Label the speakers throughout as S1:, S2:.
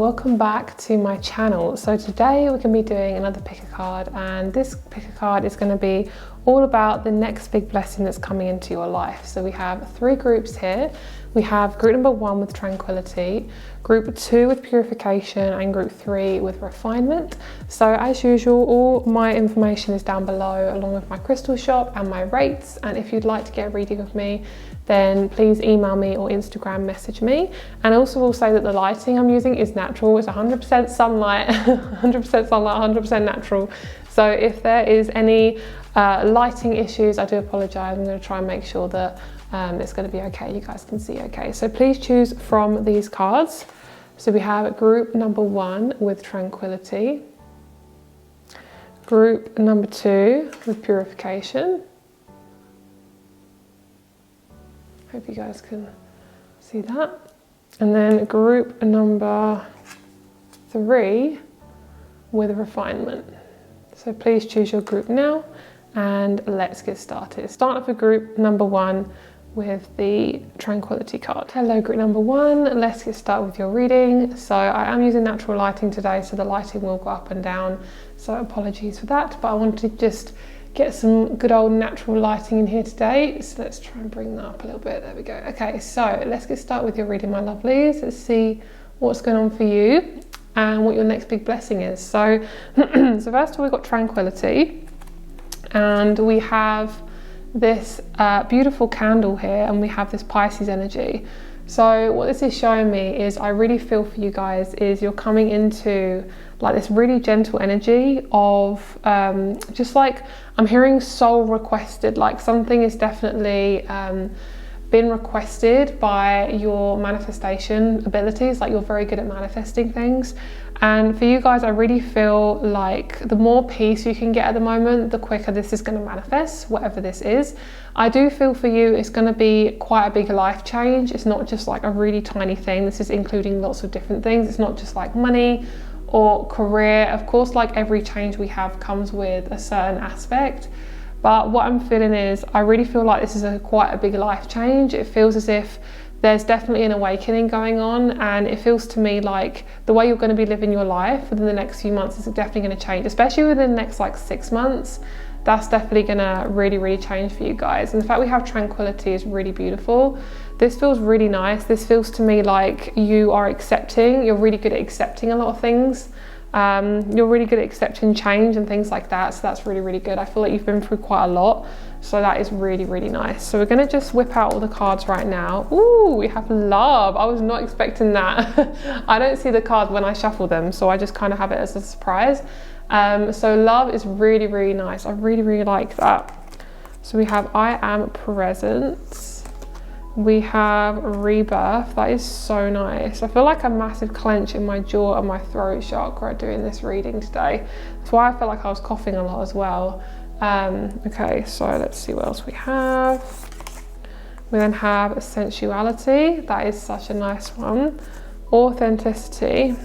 S1: welcome back to my channel. So today we're going to be doing another pick a card, and this pick a card is going to be all about the next big blessing that's coming into your life. So we have three groups here. We have group number 1 with tranquility, group 2 with purification, and group 3 with refinement. So as usual, all my information is down below along with my crystal shop and my rates, and if you'd like to get a reading with me, then please email me or Instagram message me. And I also will say that the lighting I'm using is natural. It's 100% sunlight, 100% sunlight, 100% natural. So if there is any lighting issues, I do apologize. I'm going to try and make sure that it's going to be okay. You guys can see okay. So please choose from these cards. So we have group number 1 with tranquility, group number 2 with purification. Hope you guys can see that. And then group number 3 with refinement. So please choose your group now and let's get started. Start off with group number 1 with the tranquility card. Hello group number 1, let's get started with your reading. So I am using natural lighting today, so the lighting will go up and down, so apologies for that, but I wanted to just get some good old natural lighting in here today. So let's try and bring that up a little bit. There we go. Okay, so let's get started with your reading, my lovelies. Let's see what's going on for you and what your next big blessing is. So, so first of all, we've got tranquility, and we have this beautiful candle here, and we have this Pisces energy. So what this is showing me is, I really feel for you guys, is you're coming into like this really gentle energy of just like, I'm hearing soul requested, like something is definitely been requested by your manifestation abilities, like you're very good at manifesting things. And for you guys, I really feel like the more peace you can get at the moment, the quicker this is going to manifest, whatever this is. I do feel for you it's going to be quite a big life change. It's not just like a really tiny thing. This is including lots of different things. It's not just like money or career. Of course, like every change we have comes with a certain aspect. But what I'm feeling is, I really feel like this is quite a big life change. It feels as if there's definitely an awakening going on, and it feels to me like the way you're going to be living your life within the next few months is definitely going to change, especially within the next like 6 months. That's definitely going to really change for you guys. And the fact we have tranquility is really beautiful. This feels really nice. This feels to me like you are accepting. You're really good at accepting a lot of things. You're really good at accepting change and things like that, so that's really good. I feel like you've been through quite a lot, so that is really nice. So we're going to just whip out all the cards right now. Ooh, we have love. I was not expecting that. I don't see the cards when I shuffle them, so I just kind of have it as a surprise. So love is really nice. I really like that. So we have I am present. We have rebirth. That is so nice. I feel like a massive clench in my jaw and my throat chakra doing this reading today. That's why I feel like I was coughing a lot as well. Okay, so let's see what else we have. We then have sensuality. That is such a nice one. Authenticity.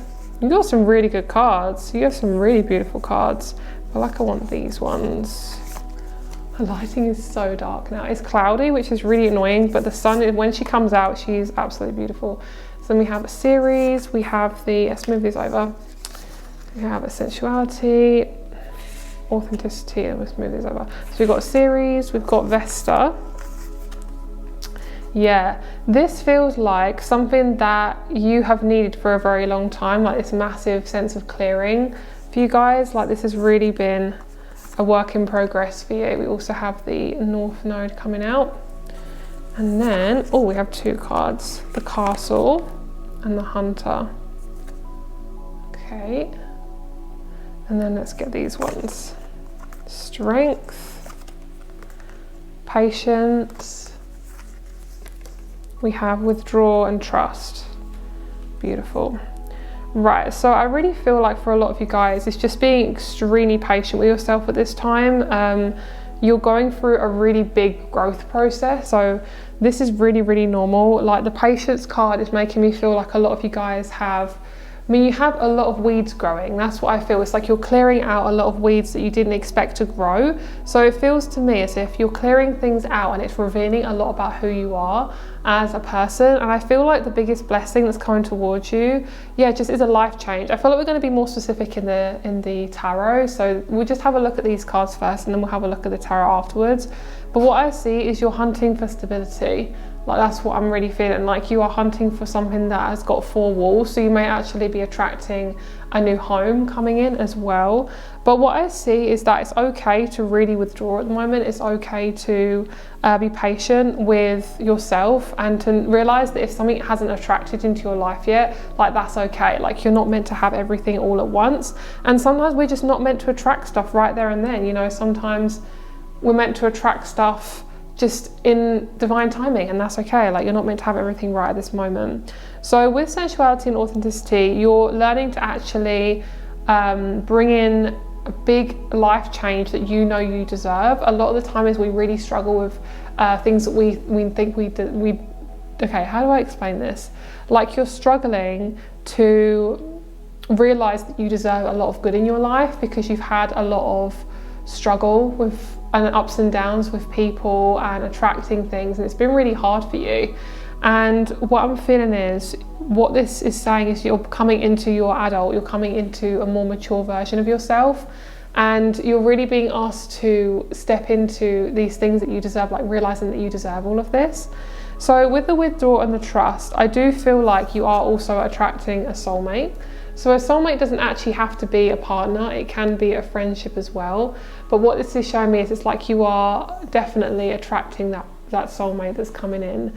S1: You got some really good cards. You got some really beautiful cards. I feel like I want these ones. The lighting is so dark now. It's cloudy, which is really annoying, but the sun, when she comes out, she's absolutely beautiful. So then we have a series. We have the, let's move this over. We have a sensuality, authenticity, and let's move this over. So we've got a series, we've got Vesta. Yeah, this feels like something that you have needed for a very long time, like this massive sense of clearing for you guys. Like this has really been a work in progress for you. We also have the North Node coming out, and then we have 2 cards, the Castle and the Hunter. Okay, and then let's get these ones. Strength, patience. We have withdraw and trust. Beautiful. Right, so I really feel like for a lot of you guys, it's just being extremely patient with yourself at this time. You're going through a really big growth process, so this is really normal. Like the patience card is making me feel like a lot of you guys have I mean, you have a lot of weeds growing. That's what I feel. It's like you're clearing out a lot of weeds that you didn't expect to grow. So it feels to me as if you're clearing things out and it's revealing a lot about who you are as a person. And I feel like the biggest blessing that's coming towards you, just is a life change. I feel like we're going to be more specific in the tarot. So we'll just have a look at these cards first and then we'll have a look at the tarot afterwards. But what I see is you're hunting for stability. Like, that's what I'm really feeling. Like, you are hunting for something that has got 4 walls, so you may actually be attracting a new home coming in as well. But what I see is that it's okay to really withdraw at the moment. It's okay to be patient with yourself and to realize that if something hasn't attracted into your life yet, like, that's okay. Like, you're not meant to have everything all at once, and sometimes we're just not meant to attract stuff right there and then. You know, sometimes we're meant to attract stuff just in divine timing, and that's okay. Like, you're not meant to have everything right at this moment. So with sensuality and authenticity, you're learning to actually bring in a big life change that you know you deserve. A lot of the time is we really struggle with things that we think okay, how do I explain this? Like, you're struggling to realize that you deserve a lot of good in your life because you've had a lot of struggle with and ups and downs with people and attracting things, and it's been really hard for you. And what I'm feeling is, what this is saying is you're coming into your adult, you're coming into a more mature version of yourself, and you're really being asked to step into these things that you deserve, like realizing that you deserve all of this. So with the withdrawal and the trust, I do feel like you are also attracting a soulmate. So a soulmate doesn't actually have to be a partner, it can be a friendship as well. But what this is showing me is it's like you are definitely attracting that soulmate that's coming in.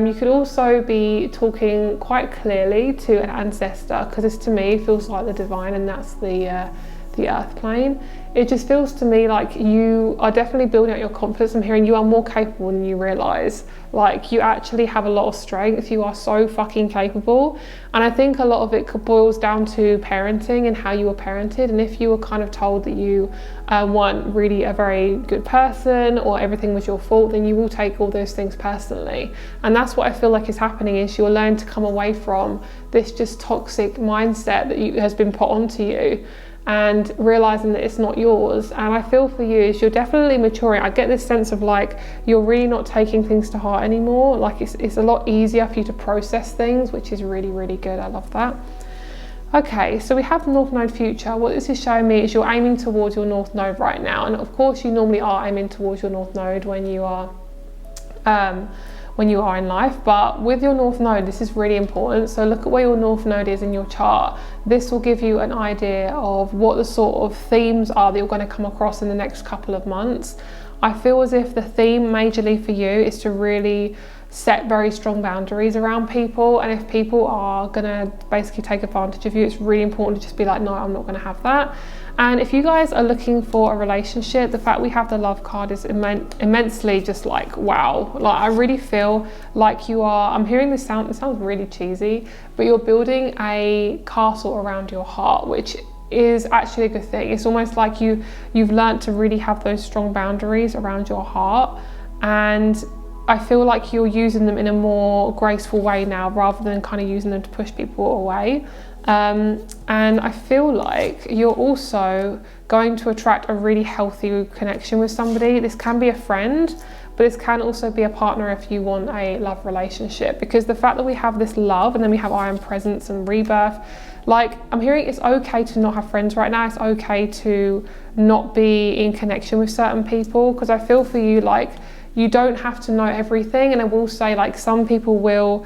S1: You could also be talking quite clearly to an ancestor, because this to me feels like the divine, and that's the earth plane. It just feels to me like you are definitely building out your confidence. I'm hearing you are more capable than you realize. Like, you actually have a lot of strength. You are so fucking capable. And I think a lot of it boils down to parenting and how you were parented. And if you were kind of told that you weren't really a very good person, or everything was your fault, then you will take all those things personally. And that's what I feel like is happening, is you're learning to come away from this just toxic mindset that has been put onto you, and realizing that it's not yours. And I feel for you is you're definitely maturing. I get this sense of like you're really not taking things to heart anymore. Like, it's a lot easier for you to process things, which is really, really good. I love that. Okay, so we have the North Node future. What this is showing me is you're aiming towards your North Node right now, and of course you normally are aiming towards your North Node when you are in life, but with your North Node, this is really important. So look at where your North Node is in your chart. This will give you an idea of what the sort of themes are that you're going to come across in the next couple of months. I feel as if the theme majorly for you is to really set very strong boundaries around people, and if people are going to basically take advantage of you, it's really important to just be like, no, I'm not going to have that. And if you guys are looking for a relationship, the fact we have the love card is immensely just like, wow. Like, I really feel like you are, I'm hearing this sound, it sounds really cheesy, but you're building a castle around your heart, which is actually a good thing. It's almost like you've learned to really have those strong boundaries around your heart, and I feel like you're using them in a more graceful way now, rather than kind of using them to push people away. And I feel like you're also going to attract a really healthy connection with somebody. This can be a friend, but this can also be a partner if you want a love relationship, because the fact that we have this love and then we have Iron Presence and rebirth, like, I'm hearing it's okay to not have friends right now. It's okay to not be in connection with certain people, because I feel for you like you don't have to know everything. And I will say, like, some people will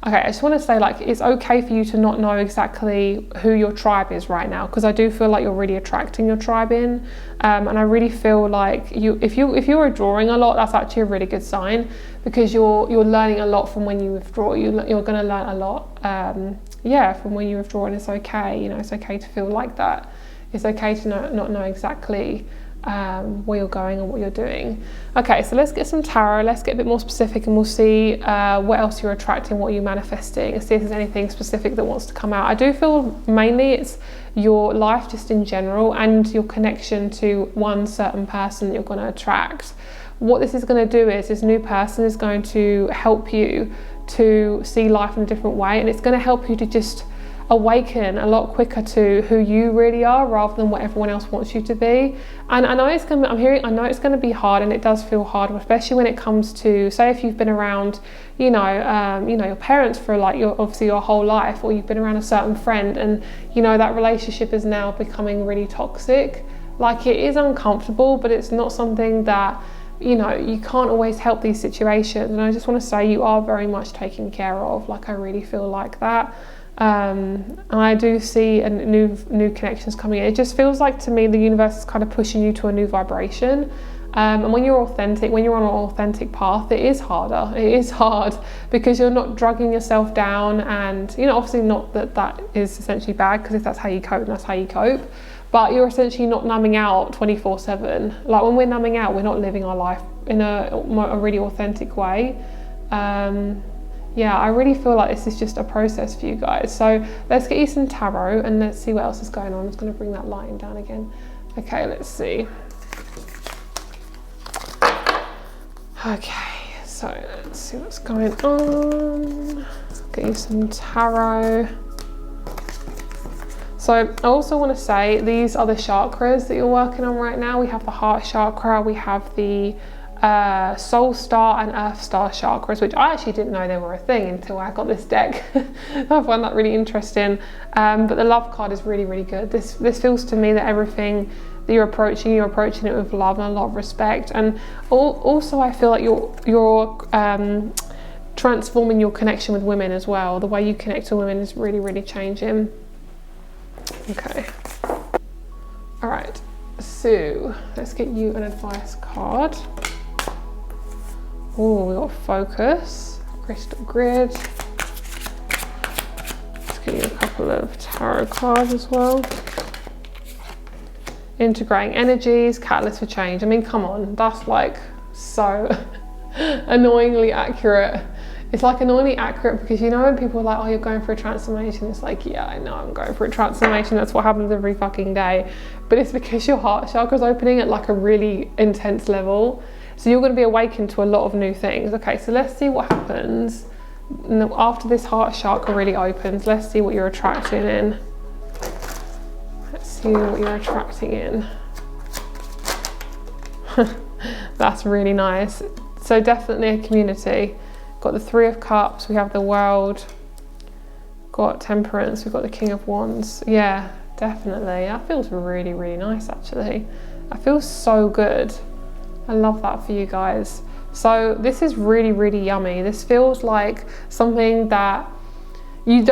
S1: okay, I just want to say, like, it's okay for you to not know exactly who your tribe is right now, because I do feel like you're really attracting your tribe in, and I really feel like if you're withdrawing a lot, that's actually a really good sign, because you're learning a lot from when you withdraw. You're going to learn a lot, from when you withdraw, and it's okay. You know, it's okay to feel like that. It's okay to not know exactly where you're going and what you're doing. Okay, so let's get some tarot. Let's get a bit more specific, and we'll see what else you're attracting, what you're manifesting, and see if there's anything specific that wants to come out. I do feel mainly it's your life just in general, and your connection to one certain person that you're going to attract. What this is going to do is this new person is going to help you to see life in a different way, and it's going to help you to just awaken a lot quicker to who you really are rather than what everyone else wants you to be. And I know it's going to, I know it's going to be hard, and it does feel hard, especially when it comes to, say, if you've been around, your parents for like obviously your whole life, or you've been around a certain friend, and that relationship is now becoming really toxic. Like, it is uncomfortable, but it's not something that you can't always help these situations. And I just want to say, you are very much taken care of. Like, I really feel like that. And I do see new connections coming in. It just feels like, to me, the universe is kind of pushing you to a new vibration. And when you're authentic, when you're on an authentic path, it is harder. It is hard because you're not drugging yourself down, and obviously not that is essentially bad, because if that's how you cope, that's how you cope. But you're essentially not numbing out 24/7. Like, when we're numbing out, we're not living our life in a really authentic way. I really feel like this is just a process for you guys. So let's get you some tarot and let's see what else is going on. I'm just going to bring that lighting down again. Okay, let's see. Okay, so let's see what's going on. Get you some tarot. So I also want to say, these are the chakras that you're working on right now. We have the heart chakra, we have the soul star and earth star chakras, which I actually didn't know they were a thing until I got this deck. I find that really interesting. But the love card is really, really good. This feels to me that everything that you're approaching it with love and a lot of respect. And also I feel like you're transforming your connection with women as well. The way you connect to women is really, really changing. Okay. All right. So let's get you an advice card. Oh, we got focus, crystal grid. Let's get you a couple of tarot cards as well. Integrating energies, catalyst for change. I mean, come on, that's like so annoyingly accurate. It's like annoyingly accurate because when people are like, oh, you're going for a transformation, it's like, yeah, I know I'm going for a transformation. That's what happens every fucking day. But it's because your heart chakra's opening at like a really intense level. So you're going to be awakened to a lot of new things. Okay, so let's see what happens after this heart chakra really opens. Let's see what you're attracting in. Let's see what you're attracting in. That's really nice. So definitely a community. Got the Three of Cups, we have the World, got Temperance, we've got the King of Wands. Yeah, definitely. That feels really, really nice, actually. That feels so good. I love that for you guys. So this is really, really yummy. This feels like something that you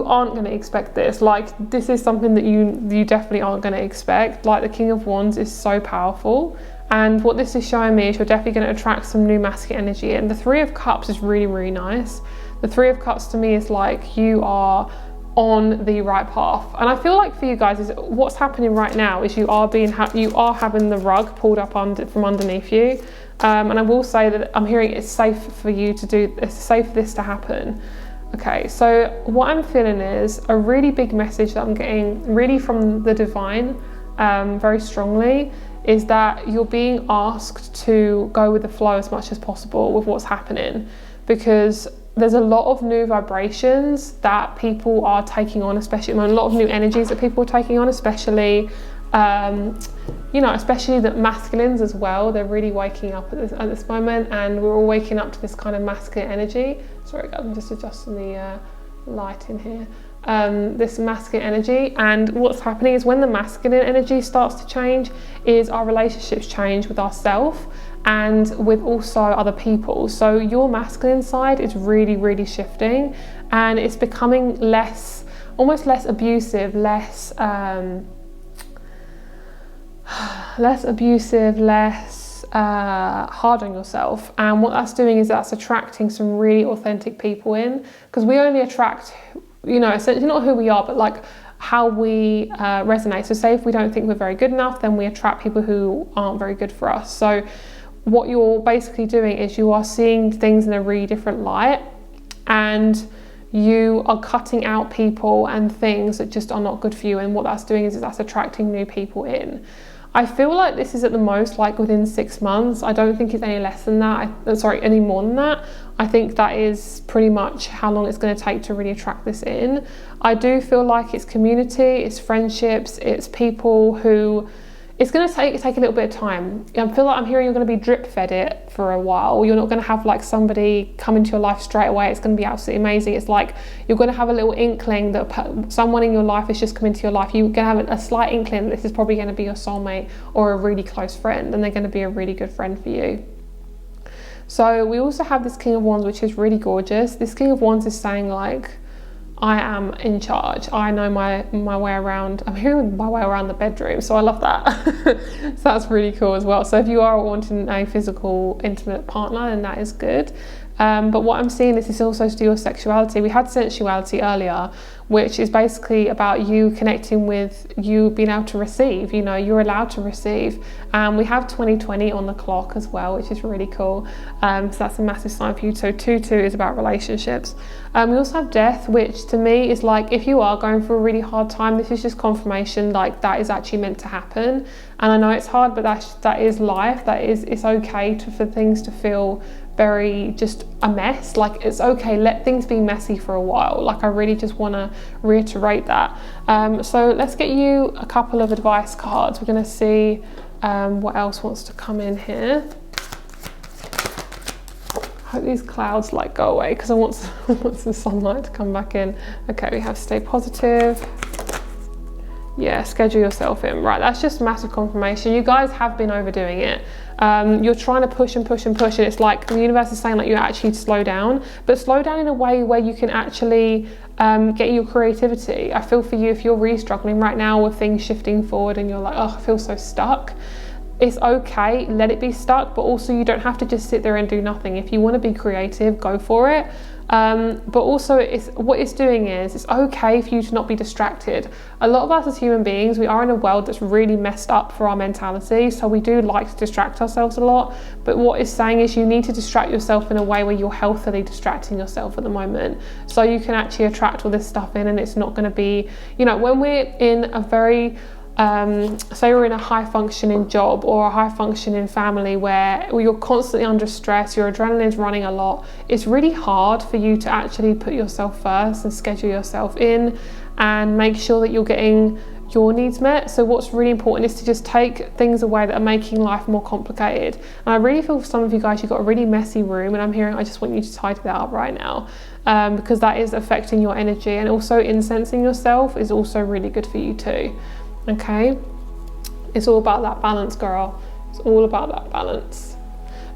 S1: aren't going to expect this. Like, this is something that you definitely aren't going to expect. Like, the King of Wands is so powerful. And what this is showing me is you're definitely going to attract some new masculine energy. And the Three of Cups is really, really nice. The Three of Cups to me is like, you are on the right path. And I feel like for you guys, is what's happening right now is you are having the rug pulled up from underneath you. And I will say that I'm hearing it's safe for you to do. It's safe for this to happen. Okay, so what I'm feeling is a really big message that I'm getting really from the divine, very strongly, is that you're being asked to go with the flow as much as possible with what's happening, because there's a lot of new vibrations that people are taking on, especially a lot of new energies that people are taking on, especially especially the masculines as well. They're really waking up at this moment, and we're all waking up to this kind of masculine energy. Sorry guys, I'm just adjusting the light in here. This masculine energy, and what's happening is when the masculine energy starts to change is our relationships change with ourselves and with also other people. So your masculine side is really, really shifting, and it's becoming almost less abusive, less hard on yourself. And what that's doing is that's attracting some really authentic people in, because we only attract, essentially not who we are, but like how we resonate. So say if we don't think we're very good enough, then we attract people who aren't very good for us. So what you're basically doing is you are seeing things in a really different light, and you are cutting out people and things that just are not good for you. And what that's doing is that's attracting new people in. I feel like this is at the most like within 6 months. I don't think it's any less than that. Any more than that. I think that is pretty much how long it's going to take to really attract this in. I do feel like it's community, it's friendships, it's people who, it's going to take a little bit of time. I feel like I'm hearing you're going to be drip fed it for a while. You're not going to have like somebody come into your life straight away. It's going to be absolutely amazing. It's like you're going to have a little inkling that someone in your life has just come into your life. You're going to have a slight inkling that this is probably going to be your soulmate or a really close friend, and they're going to be a really good friend for you. So we also have this King of Wands, which is really gorgeous. This King of Wands is saying like, I am in charge. I know my way around. I'm hearing my way around the bedroom, so I love that. So that's really cool as well. So if you are wanting a physical, intimate partner, then that is good. But what I'm seeing is this also to do with sexuality. We had sensuality earlier, which is basically about you connecting with you being able to receive. You know, you're allowed to receive. We have 2020 on the clock as well, which is really cool. So that's a massive sign for you. So 2-2 is about relationships. We also have death, which to me is like, if you are going through a really hard time, this is just confirmation like that is actually meant to happen. And I know it's hard, but that is life. It's okay for things to feel very just a mess. Like, it's okay, let things be messy for a while. Like, I really just want to reiterate that. So let's get you a couple of advice cards. We're going to see what else wants to come in here. I hope these clouds like go away because I want some sunlight to come back in. Okay, we have stay positive. Yeah, schedule yourself in. Right, that's just massive confirmation. You guys have been overdoing it. You're trying to push and push and push, and it's like the universe is saying like you actually slow down, but slow down in a way where you can actually get your creativity. I feel for you, if you're really struggling right now with things shifting forward and you're like, oh, I feel so stuck. It's okay, let it be stuck, but also you don't have to just sit there and do nothing. If you want to be creative, go for it. But also what it's doing is it's okay for you to not be distracted. A lot of us as human beings, we are in a world that's really messed up for our mentality, so we do like to distract ourselves a lot. But what it's saying is you need to distract yourself in a way where you're healthily distracting yourself at the moment, so you can actually attract all this stuff in, and it's not going to be, you know, when we're in a very say we're in a high functioning job or a high functioning family where you're constantly under stress, your adrenaline's running a lot, it's really hard for you to actually put yourself first and schedule yourself in and make sure that you're getting your needs met. So what's really important is to just take things away that are making life more complicated. And I really feel for some of you guys, you've got a really messy room, and I'm hearing I just want you to tidy that up right now, because that is affecting your energy. And also incensing yourself is also really good for you too. Okay, it's all about that balance, girl. It's all about that balance.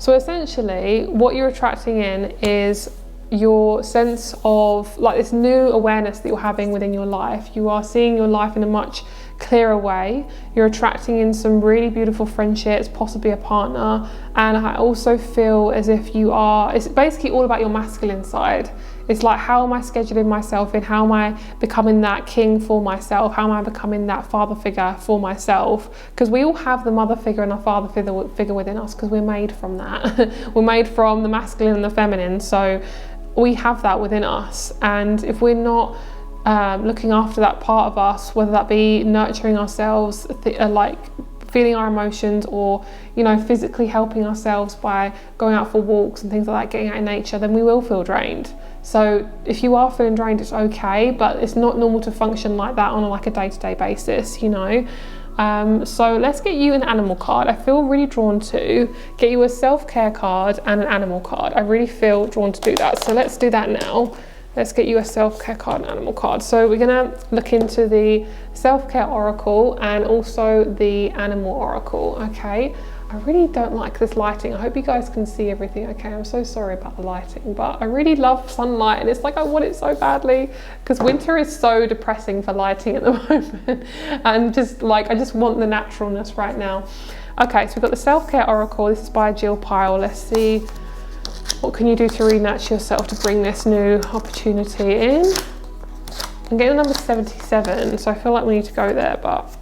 S1: So essentially what you're attracting in is your sense of like this new awareness that you're having within your life. You are seeing your life in a much clearer way. You're attracting in some really beautiful friendships, possibly a partner. And I also feel as if it's basically all about your masculine side. It's like, how am I scheduling myself in? How am I becoming that king for myself? How am I becoming that father figure for myself? Because we all have the mother figure and a father figure within us, because we're made from that. We're made from the masculine and the feminine. So we have that within us. And if we're not looking after that part of us, whether that be nurturing ourselves, like feeling our emotions, or, you know, physically helping ourselves by going out for walks and things like that, getting out in nature, then we will feel drained. So if you are feeling drained, it's okay, but it's not normal to function like that on a day-to-day basis, you know. So let's get you an animal card. I feel really drawn to get you a self-care card and an animal card. I really feel drawn to do that. So let's do that now. Let's get you a self-care card and animal card. So we're gonna look into the self-care oracle and also the animal oracle, okay? I really don't like this lighting. I hope you guys can see everything okay. I'm so sorry about the lighting, but I really love sunlight, and it's like I want it so badly, because winter is so depressing for lighting at the moment. And just like, I just want the naturalness right now. Okay, so we've got the self-care oracle. This is by Jill Pyle. Let's see, what can you do to re-nurture yourself to bring this new opportunity in? I'm getting number 77, so I feel like we need to go there, but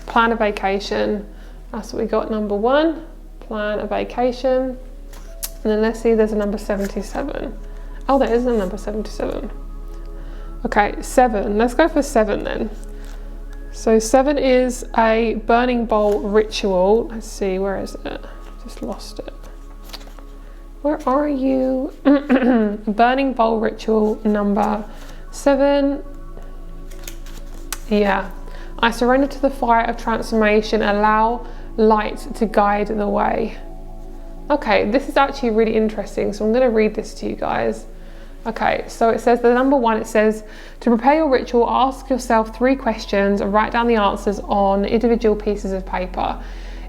S1: plan a vacation. That's what we got, number 1, plan a vacation. And then let's see, there's a number 77. Oh, there is a number 77. Okay, 7, let's go for 7 then. So 7 is a burning bowl ritual. Let's see, where is it? Just lost it. Where are you? Burning bowl ritual number 7. Yeah. I surrender to the fire of transformation, allow light to guide the way. Okay, this is actually really interesting, so I'm going to read this to you guys. Okay, so it says the number 1, it says, to prepare your ritual, ask yourself 3 questions and write down the answers on individual pieces of paper.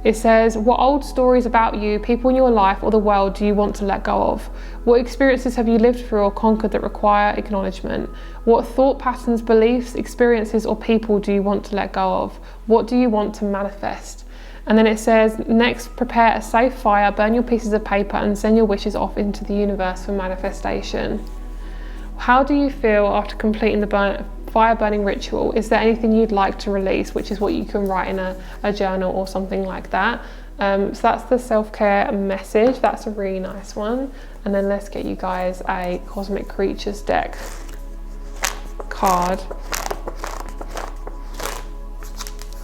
S1: It says, what old stories about you, people in your life or the world do you want to let go of? What experiences have you lived through or conquered that require acknowledgement? What thought patterns, beliefs, experiences or people do you want to let go of? What do you want to manifest? And then it says, next, prepare a safe fire, burn your pieces of paper and send your wishes off into the universe for manifestation. How do you feel after completing the fire burning ritual? Is there anything you'd like to release, which is what you can write in a journal or something like that. So that's the self-care message. That's a really nice one. And then let's get you guys a Cosmic Creatures deck card.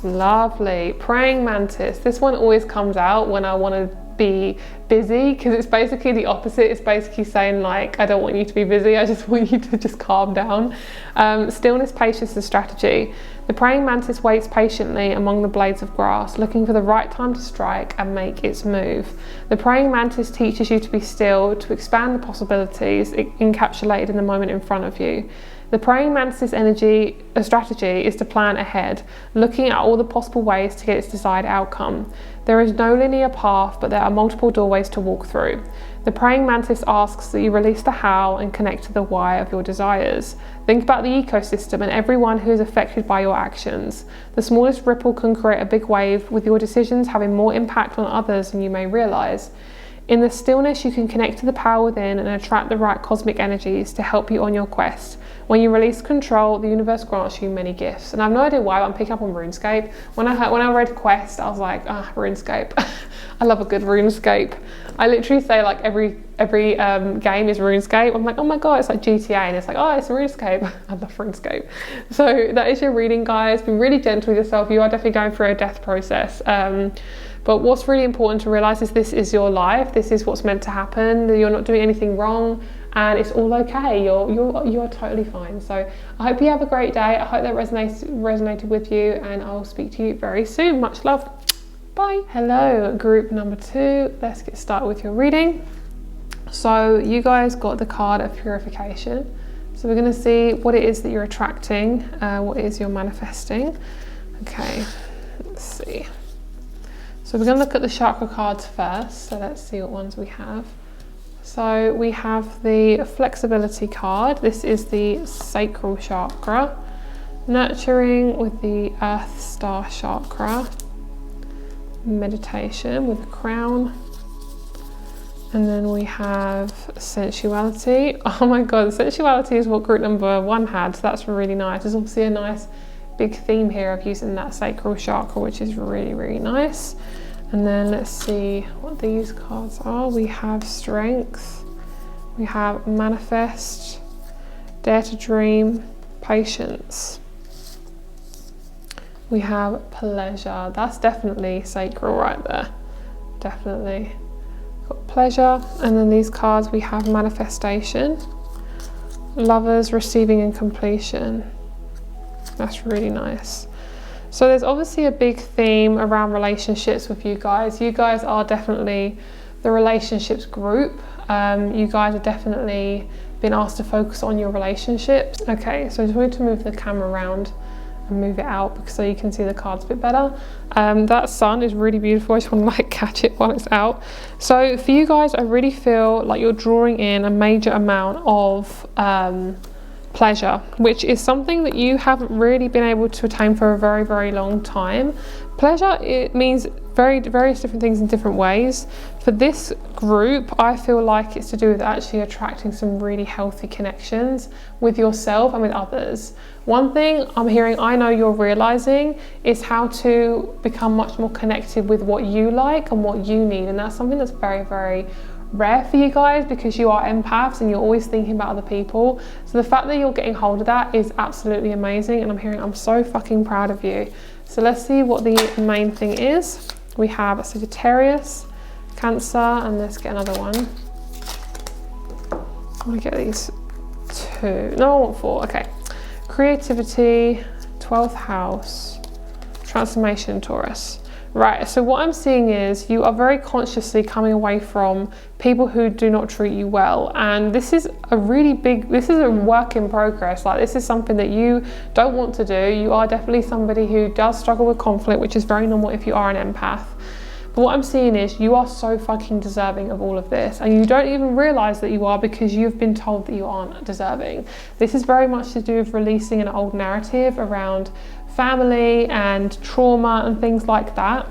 S1: Lovely. Praying Mantis. This one always comes out when I want to be busy, because it's basically the opposite. It's basically saying, like, I don't want you to be busy, I just want you to just calm down. Stillness, patience and strategy. The praying mantis waits patiently among the blades of grass, looking for the right time to strike and make its move. The praying mantis teaches you to be still, to expand the possibilities encapsulated in the moment in front of you. The praying mantis' strategy is to plan ahead, looking at all the possible ways to get its desired outcome. There is no linear path, but there are multiple doorways to walk through. The praying mantis asks that you release the how and connect to the why of your desires. Think about the ecosystem and everyone who is affected by your actions. The smallest ripple can create a big wave, with your decisions having more impact on others than you may realize. In the stillness, you can connect to the power within and attract the right cosmic energies to help you on your quest. When you release control, the universe grants you many gifts. And I have no idea why, but I'm picking up on RuneScape. When I read Quest, I was like, RuneScape. I love a good RuneScape. I literally say, like, every game is RuneScape. I'm like, oh my god, it's like GTA, and it's like, oh, it's RuneScape. I love RuneScape. So that is your reading, guys. Be really gentle with yourself. You are definitely going through a death process. But what's really important to realise is this is your life. This is what's meant to happen. You're not doing anything wrong, and it's all okay. You're totally fine. So I hope you have a great day. I hope that resonated with you, and I'll speak to you very soon. Much love. Bye. Hello, group number 2. Let's get started with your reading. So you guys got the card of purification. So we're going to see what it is that you're attracting, what it is you're manifesting. Okay, let's see. So we're going to look at the chakra cards first. So let's see what ones we have. So we have the flexibility card. This is the sacral chakra. Nurturing with the earth star chakra. Meditation with the crown. And then we have sensuality. Oh my god, sensuality is what group number 1 had. So that's really nice. There's obviously a nice big theme here of using that sacral chakra, which is really, really nice. And then let's see what these cards are. We have strength, we have manifest, dare to dream, patience. We have pleasure. That's definitely sacral right there. Definitely. Got pleasure. And then these cards we have manifestation, lovers, receiving and completion. That's really nice. So there's obviously a big theme around relationships with you guys. You guys are definitely the relationships group. You guys are definitely been asked to focus on your relationships. Okay, so I just wanted to move the camera around and move it out so you can see the cards a bit better. That sun is really beautiful. I just want to like catch it while it's out. So for you guys, I really feel like you're drawing in a major amount of pleasure, which is something that you haven't really been able to attain for a very, very long time. Pleasure, it means various different things in different ways. For this group, I feel like it's to do with actually attracting some really healthy connections with yourself and with others. One thing I'm hearing, I know you're realizing, is how to become much more connected with what you like and what you need, and that's something that's very, very rare for you guys because you are empaths and you're always thinking about other people. So the fact that you're getting hold of that is absolutely amazing, and I'm so fucking proud of you. So let's see what the main thing is. We have a Sagittarius, Cancer, and let's get another one. I'm gonna get these 2. No, I want 4. Okay. Creativity, 12th house, transformation, Taurus. Right, so what I'm seeing is you are very consciously coming away from people who do not treat you well, and this is a work in progress. Like, this is something that you don't want to do. You are definitely somebody who does struggle with conflict, which is very normal if you are an empath. But what I'm seeing is you are so fucking deserving of all of this, and you don't even realize that you are because you've been told that you aren't deserving. This is very much to do with releasing an old narrative around family and trauma and things like that.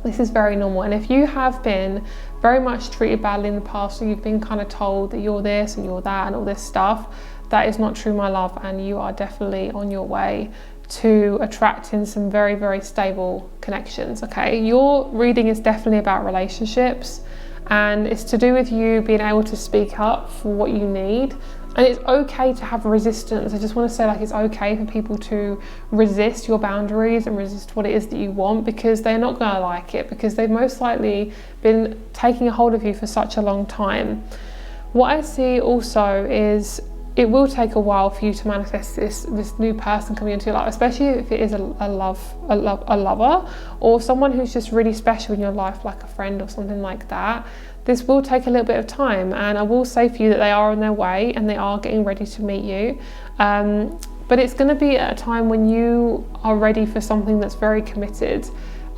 S1: This is very normal, and if you have been very much treated badly in the past, or you've been kind of told that you're this and you're that and all this stuff, that is not true, my love, and you are definitely on your way to attracting some very, very stable connections. Okay, your reading is definitely about relationships, and it's to do with you being able to speak up for what you need. And it's okay to have resistance. I just want to say, like, it's okay for people to resist your boundaries and resist what it is that you want, because they're not going to like it, because they've most likely been taking a hold of you for such a long time. What I see also is it will take a while for you to manifest this new person coming into your life, especially if it is a lover, or someone who's just really special in your life, like a friend or something like that. This will take a little bit of time, and I will say for you that they are on their way and they are getting ready to meet you. But it's going to be at a time when you are ready for something that's very committed.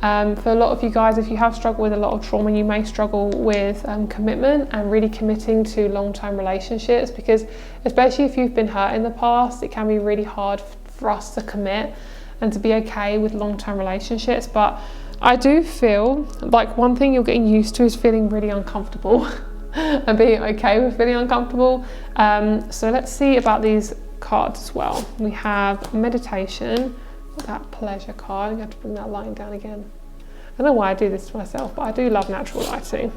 S1: For a lot of you guys, if you have struggled with a lot of trauma, you may struggle with commitment and really committing to long-term relationships, because especially if you've been hurt in the past, it can be really hard for us to commit and to be okay with long-term relationships. But I do feel like one thing you're getting used to is feeling really uncomfortable and being okay with feeling uncomfortable. So let's see about these cards as well. We have meditation, that pleasure card. I'm going to have to bring that line down again. I don't know why I do this to myself, but I do love natural lighting.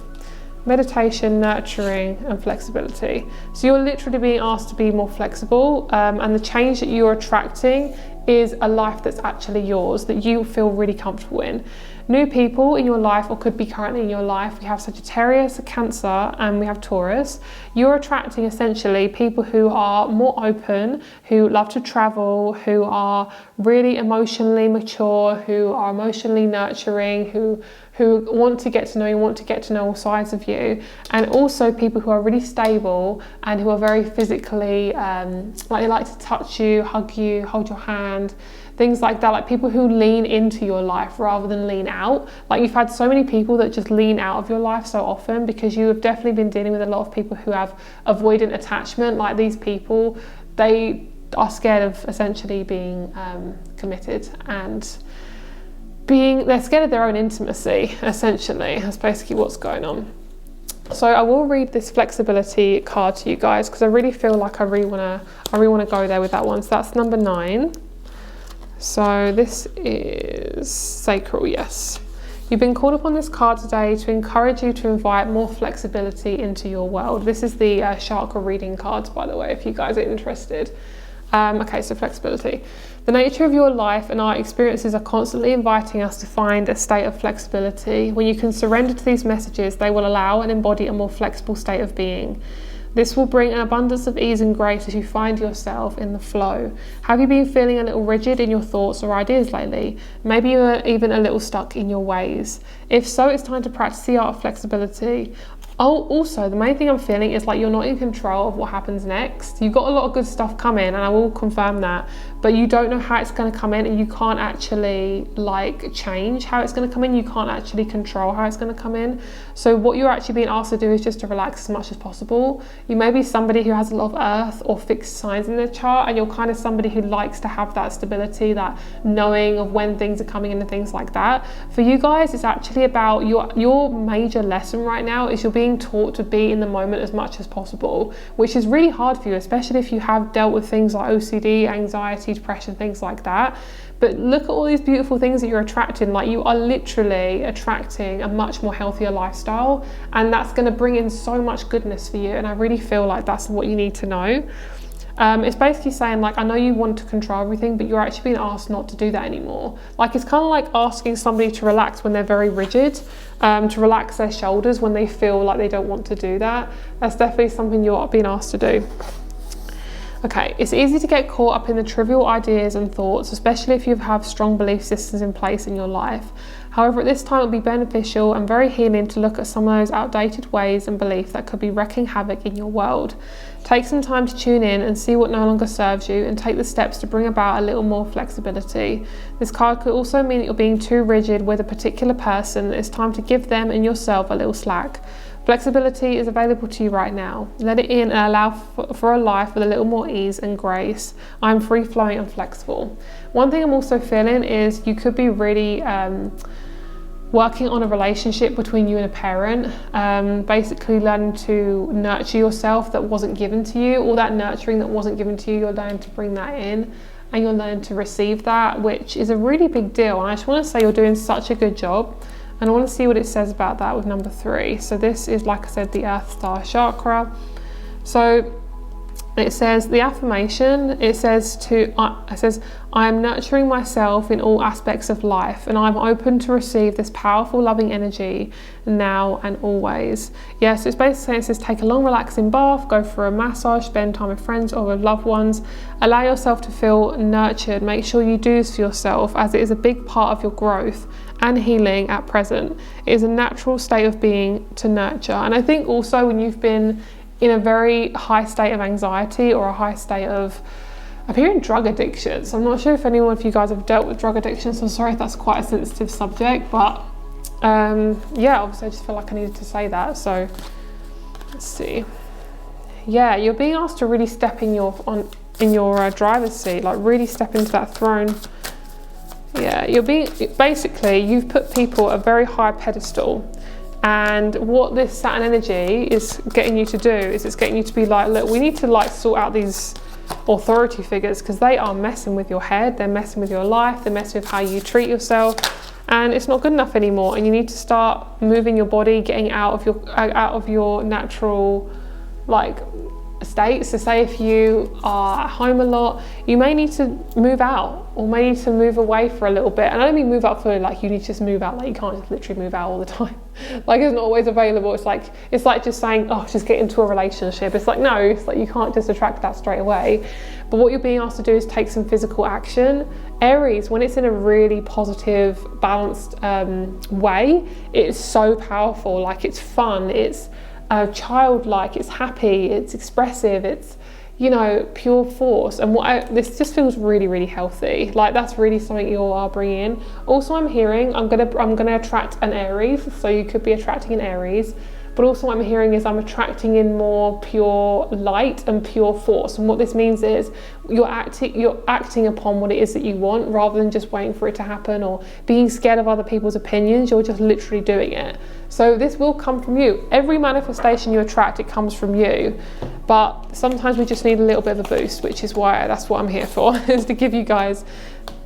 S1: Meditation, nurturing, and flexibility. So you're literally being asked to be more flexible, and the change that you're attracting is a life that's actually yours, that you feel really comfortable in. New people in your life, or could be currently in your life, we have Sagittarius, Cancer, and we have Taurus. You're attracting essentially people who are more open, who love to travel, who are really emotionally mature, who are emotionally nurturing, who want to get to know you, want to get to know all sides of you, and also people who are really stable and who are very physically, like they like to touch you, hug you, hold your hand, things like that, like people who lean into your life rather than lean out. Like, you've had so many people that just lean out of your life so often because you have definitely been dealing with a lot of people who have avoidant attachment. Like, these people, they are scared of essentially being committed, and they're scared of their own intimacy, essentially. That's basically what's going on. So I will read this flexibility card to you guys, because I really feel like I really want to go there with that one. So that's number 9. So this is sacral, yes. You've been called upon this card today to encourage you to invite more flexibility into your world. This is the chakra reading cards, by the way, if you guys are interested. Okay, so flexibility. The nature of your life and our experiences are constantly inviting us to find a state of flexibility. When you can surrender to these messages, they will allow and embody a more flexible state of being. This will bring an abundance of ease and grace as you find yourself in the flow. Have you been feeling a little rigid in your thoughts or ideas lately? Maybe you're even a little stuck in your ways. If so, it's time to practice the art of flexibility. Oh, also, the main thing I'm feeling is like you're not in control of what happens next. You've got a lot of good stuff coming, and I will confirm that, but you don't know how it's going to come in, and you can't actually like change how it's going to come in. You can't actually control how it's going to come in. So what you're actually being asked to do is just to relax as much as possible. You may be somebody who has a lot of earth or fixed signs in their chart, and you're kind of somebody who likes to have that stability, that knowing of when things are coming in and things like that. For you guys, it's actually about your major lesson right now is you're being taught to be in the moment as much as possible, which is really hard for you, especially if you have dealt with things like OCD, anxiety, depression, things like that. But look at all these beautiful things that you're attracting. Like, you are literally attracting a much more healthier lifestyle, and that's going to bring in so much goodness for you. And I really feel like that's what you need to know. It's basically saying, like, I know you want to control everything, but you're actually being asked not to do that anymore. Like, it's kind of like asking somebody to relax when they're very rigid, to relax their shoulders when they feel like they don't want to do that. That's definitely something you're being asked to do. Okay, it's easy to get caught up in the trivial ideas and thoughts, especially if you have strong belief systems in place in your life. However, at this time it will be beneficial and very healing to look at some of those outdated ways and beliefs that could be wreaking havoc in your world. Take some time to tune in and see what no longer serves you, and take the steps to bring about a little more flexibility. This card could also mean that you're being too rigid with a particular person. It's time to give them and yourself a little slack. Flexibility is available to you right now. Let it in and allow for a life with a little more ease and grace. I'm free flowing and flexible. One thing I'm also feeling is you could be really working on a relationship between you and a parent, basically learning to nurture yourself that wasn't given to you. All that nurturing that wasn't given to you, you're learning to bring that in, and you're learning to receive that, which is a really big deal. And I just want to say you're doing such a good job. And I want to see what it says about that with number 3. So this is, like I said, the Earth Star Chakra. So it says the affirmation, it says I am nurturing myself in all aspects of life, and I'm open to receive this powerful loving energy now and always. Yes, it's basically saying, it says take a long relaxing bath, go for a massage, spend time with friends or with loved ones, allow yourself to feel nurtured. Make sure you do this for yourself, as it is a big part of your growth and healing at present. It is a natural state of being to nurture. And I think also when you've been in a very high state of anxiety or a high state of, I'm hearing drug addiction. So I'm not sure if anyone of you guys have dealt with drug addiction, so I'm sorry if that's quite a sensitive subject, but yeah, obviously I just feel like I needed to say that. So let's see. Yeah, you're being asked to really step in your driver's seat, like really step into that throne. Yeah, you've put people at a very high pedestal. And what this Saturn energy is getting you to do is it's getting you to be like, look, we need to like sort out these authority figures, because they are messing with your head, they're messing with your life, they're messing with how you treat yourself, and it's not good enough anymore. And you need to start moving your body, getting out of your natural like states. So say if you are at home a lot, you may need to move out, or may need to move away for a little bit. And I don't mean move out for like you need to just move out, like you can't just literally move out all the time. Like it's not always available. It's like just saying, oh, just get into a relationship. It's like, no, it's like you can't just attract that straight away. But what you're being asked to do is take some physical action. Aries, when it's in a really positive, balanced way, it's so powerful. Like it's fun, it's childlike, it's happy, it's expressive, it's, you know, pure force. And this just feels really, really healthy. Like that's really something you all are bringing in. Also, I'm hearing I'm gonna attract an Aries, so you could be attracting an Aries. But also what I'm hearing is I'm attracting in more pure light and pure force. And what this means is you're acting upon what it is that you want, rather than just waiting for it to happen or being scared of other people's opinions. You're just literally doing it. So this will come from you. Every manifestation you attract, it comes from you. But sometimes we just need a little bit of a boost, which is why that's what I'm here for, is to give you guys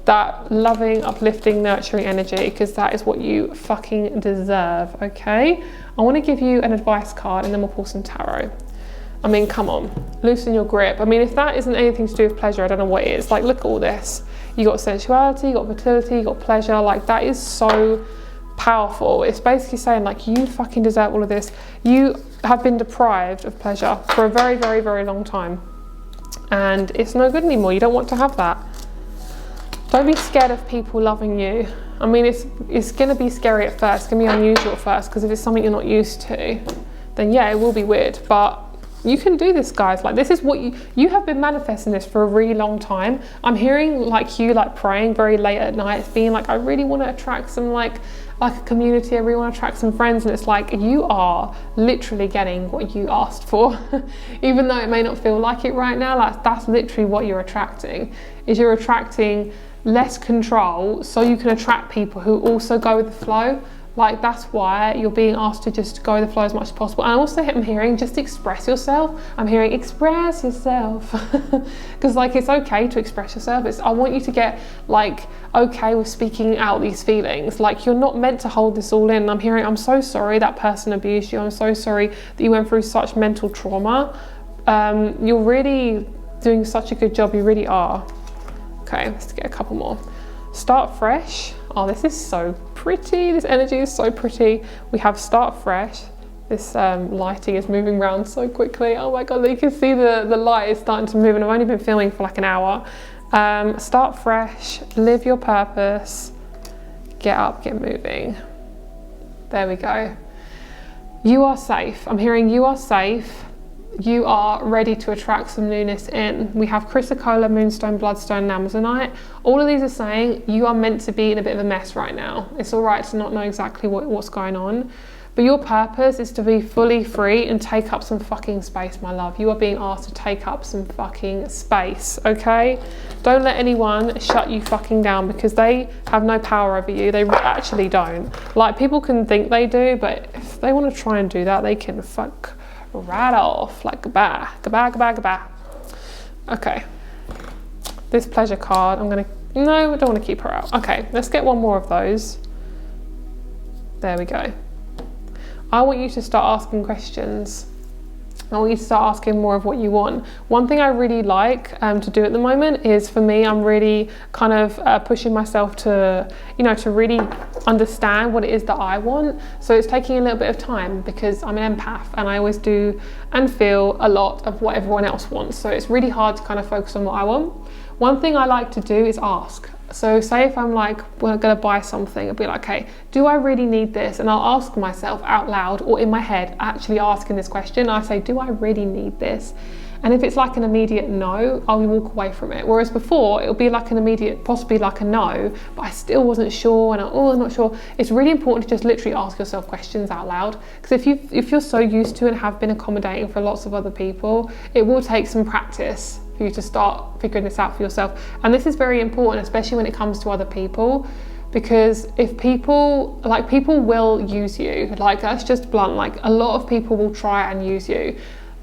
S1: that loving, uplifting, nurturing energy, because that is what you fucking deserve, okay? I want to give you an advice card and then we'll pull some tarot. I mean, come on, loosen your grip. I mean, if that isn't anything to do with pleasure, I don't know what is. Like, look at all this. You got sensuality, you got fertility, you got pleasure. Like, that is so powerful. It's basically saying, like, you fucking deserve all of this. You have been deprived of pleasure for a very, very, very long time. And it's no good anymore. You don't want to have that. Don't be scared of people loving you. I mean, it's going to be scary at first. It's going to be unusual at first, because if it's something you're not used to, then yeah, it will be weird. But you can do this, guys. Like, this is what you have been manifesting this for a really long time. I'm hearing like you like praying very late at night, being like, I really want to attract some like a community. I really want to attract some friends. And it's like, you are literally getting what you asked for. Even though it may not feel like it right now, like that's literally what you're attracting. Is you're attracting less control, so you can attract people who also go with the flow, Like, that's why you're being asked to just go with the flow as much as possible. And also I'm hearing just express yourself. I'm hearing express yourself. Because like, it's okay to express yourself. I want you to get like okay with speaking out these feelings. Like, you're not meant to hold this all in. I'm hearing, I'm so sorry that person abused you. I'm so sorry that you went through such mental trauma. You're really doing such a good job. You really are. Okay, let's get a couple more. Start fresh. Oh, this is so pretty. This energy is so pretty. We have start fresh. This lighting is moving around so quickly. Oh my God, you can see the light is starting to move, and I've only been filming for like an hour. Start fresh, live your purpose, get up, get moving. There we go. You are safe. I'm hearing you are safe. You are ready to attract some newness in. We have chrysocolla, moonstone, bloodstone, and amazonite. All of these are saying you are meant to be in a bit of a mess right now. It's all right to not know exactly what's going on, but your purpose is to be fully free and take up some fucking space, my love. You are being asked to take up some fucking space, okay? Don't let anyone shut you fucking down, because they have no power over you. They actually don't. Like, people can think they do, but if they want to try and do that, they can fuck right off, like goodbye, goodbye, goodbye, goodbye. Okay, this pleasure card, no, I don't want to keep her out. Okay, let's get one more of those. There we go. I want you to start asking questions. I want you to start asking more of what you want. One thing I really like to do at the moment is, for me, I'm really kind of pushing myself to, to really understand what it is that I want. So it's taking a little bit of time, because I'm an empath and I always do and feel a lot of what everyone else wants. So it's really hard to kind of focus on what I want. One thing I like to do is ask. So say if I'm like, we're gonna buy something, I'll be like, okay, do I really need this? And I'll ask myself out loud, or in my head, actually asking this question. I say, do I really need this? And if it's like an immediate no, I'll walk away from it. Whereas before, it'll be like an immediate, possibly like a no, but I still wasn't sure, and I'm not sure. It's really important to just literally ask yourself questions out loud. Because if you're so used to and have been accommodating for lots of other people, it will take some practice for you to start figuring this out for yourself. And this is very important, especially when it comes to other people, because if people will use you. Like, that's just blunt. Like, a lot of people will try and use you.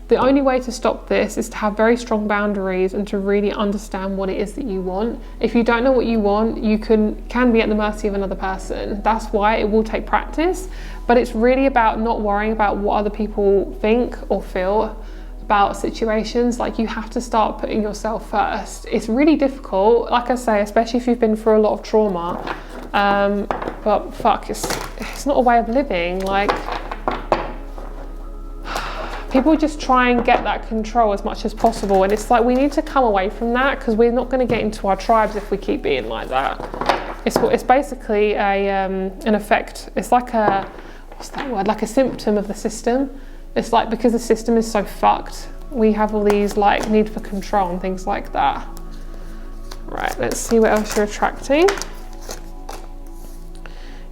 S1: The only way to stop this is to have very strong boundaries and to really understand what it is that you want. If you don't know what you want, you can be at the mercy of another person. That's why it will take practice, but it's really about not worrying about what other people think or feel about situations. Like, you have to start putting yourself first. It's really difficult, like I say, especially if you've been through a lot of trauma, but fuck, it's not a way of living. Like, people just try and get that control as much as possible, and it's like, we need to come away from that, because we're not going to get into our tribes if we keep being like that. It's basically an effect. It's like like a symptom of the system. It's like, because the system is so fucked, we have all these like need for control and things like that. Right, let's see what else you're attracting.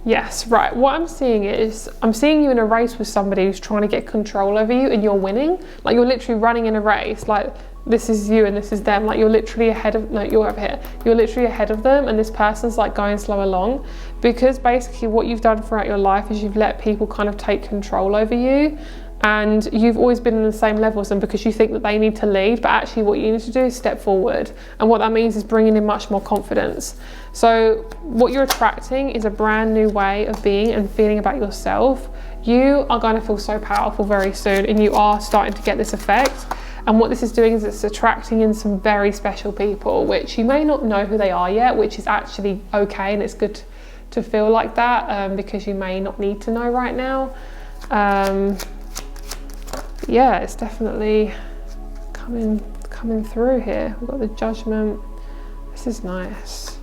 S1: Yes, right, what I'm seeing is, I'm seeing you in a race with somebody who's trying to get control over you, and you're winning. Like, you're literally running in a race. Like, this is you and this is them. Like, you're literally ahead of, no, you're over here. You're literally ahead of them, and this person's like going slow along, because basically what you've done throughout your life is you've let people kind of take control over you. And you've always been on the same level as them, because you think that they need to lead, but actually what you need to do is step forward. And what that means is bringing in much more confidence. So what you're attracting is a brand new way of being and feeling about yourself. You are going to feel so powerful very soon, and you are starting to get this effect. And what this is doing is it's attracting in some very special people, which you may not know who they are yet, which is actually okay, and it's good to feel like that, because you may not need to know right now. Yeah, it's definitely coming through here. We've got the Judgment. This is nice.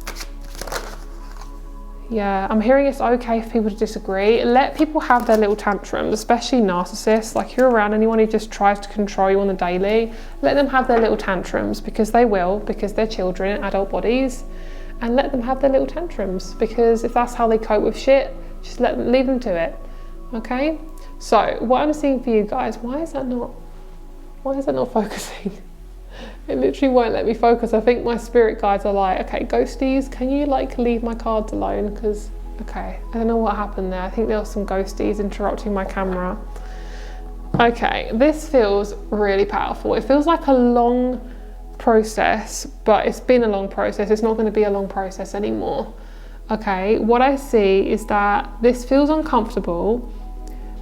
S1: Yeah, I'm hearing it's okay for people to disagree. Let people have their little tantrums, especially narcissists. Like, you're around anyone who just tries to control you on the daily, let them have their little tantrums, because they will, because they're children in adult bodies. And let them have their little tantrums, because if that's how they cope with shit, just leave them to it. Okay? So what I'm seeing for you guys, why is that not focusing? It literally won't let me focus. I think my spirit guides are like, okay, ghosties, can you like leave my cards alone, because Okay, I don't know what happened there. I think there were some ghosties interrupting my camera. Okay, this feels really powerful. It feels like a long process, but it's been a long process. It's not going to be a long process anymore. Okay, what I see is that this feels uncomfortable,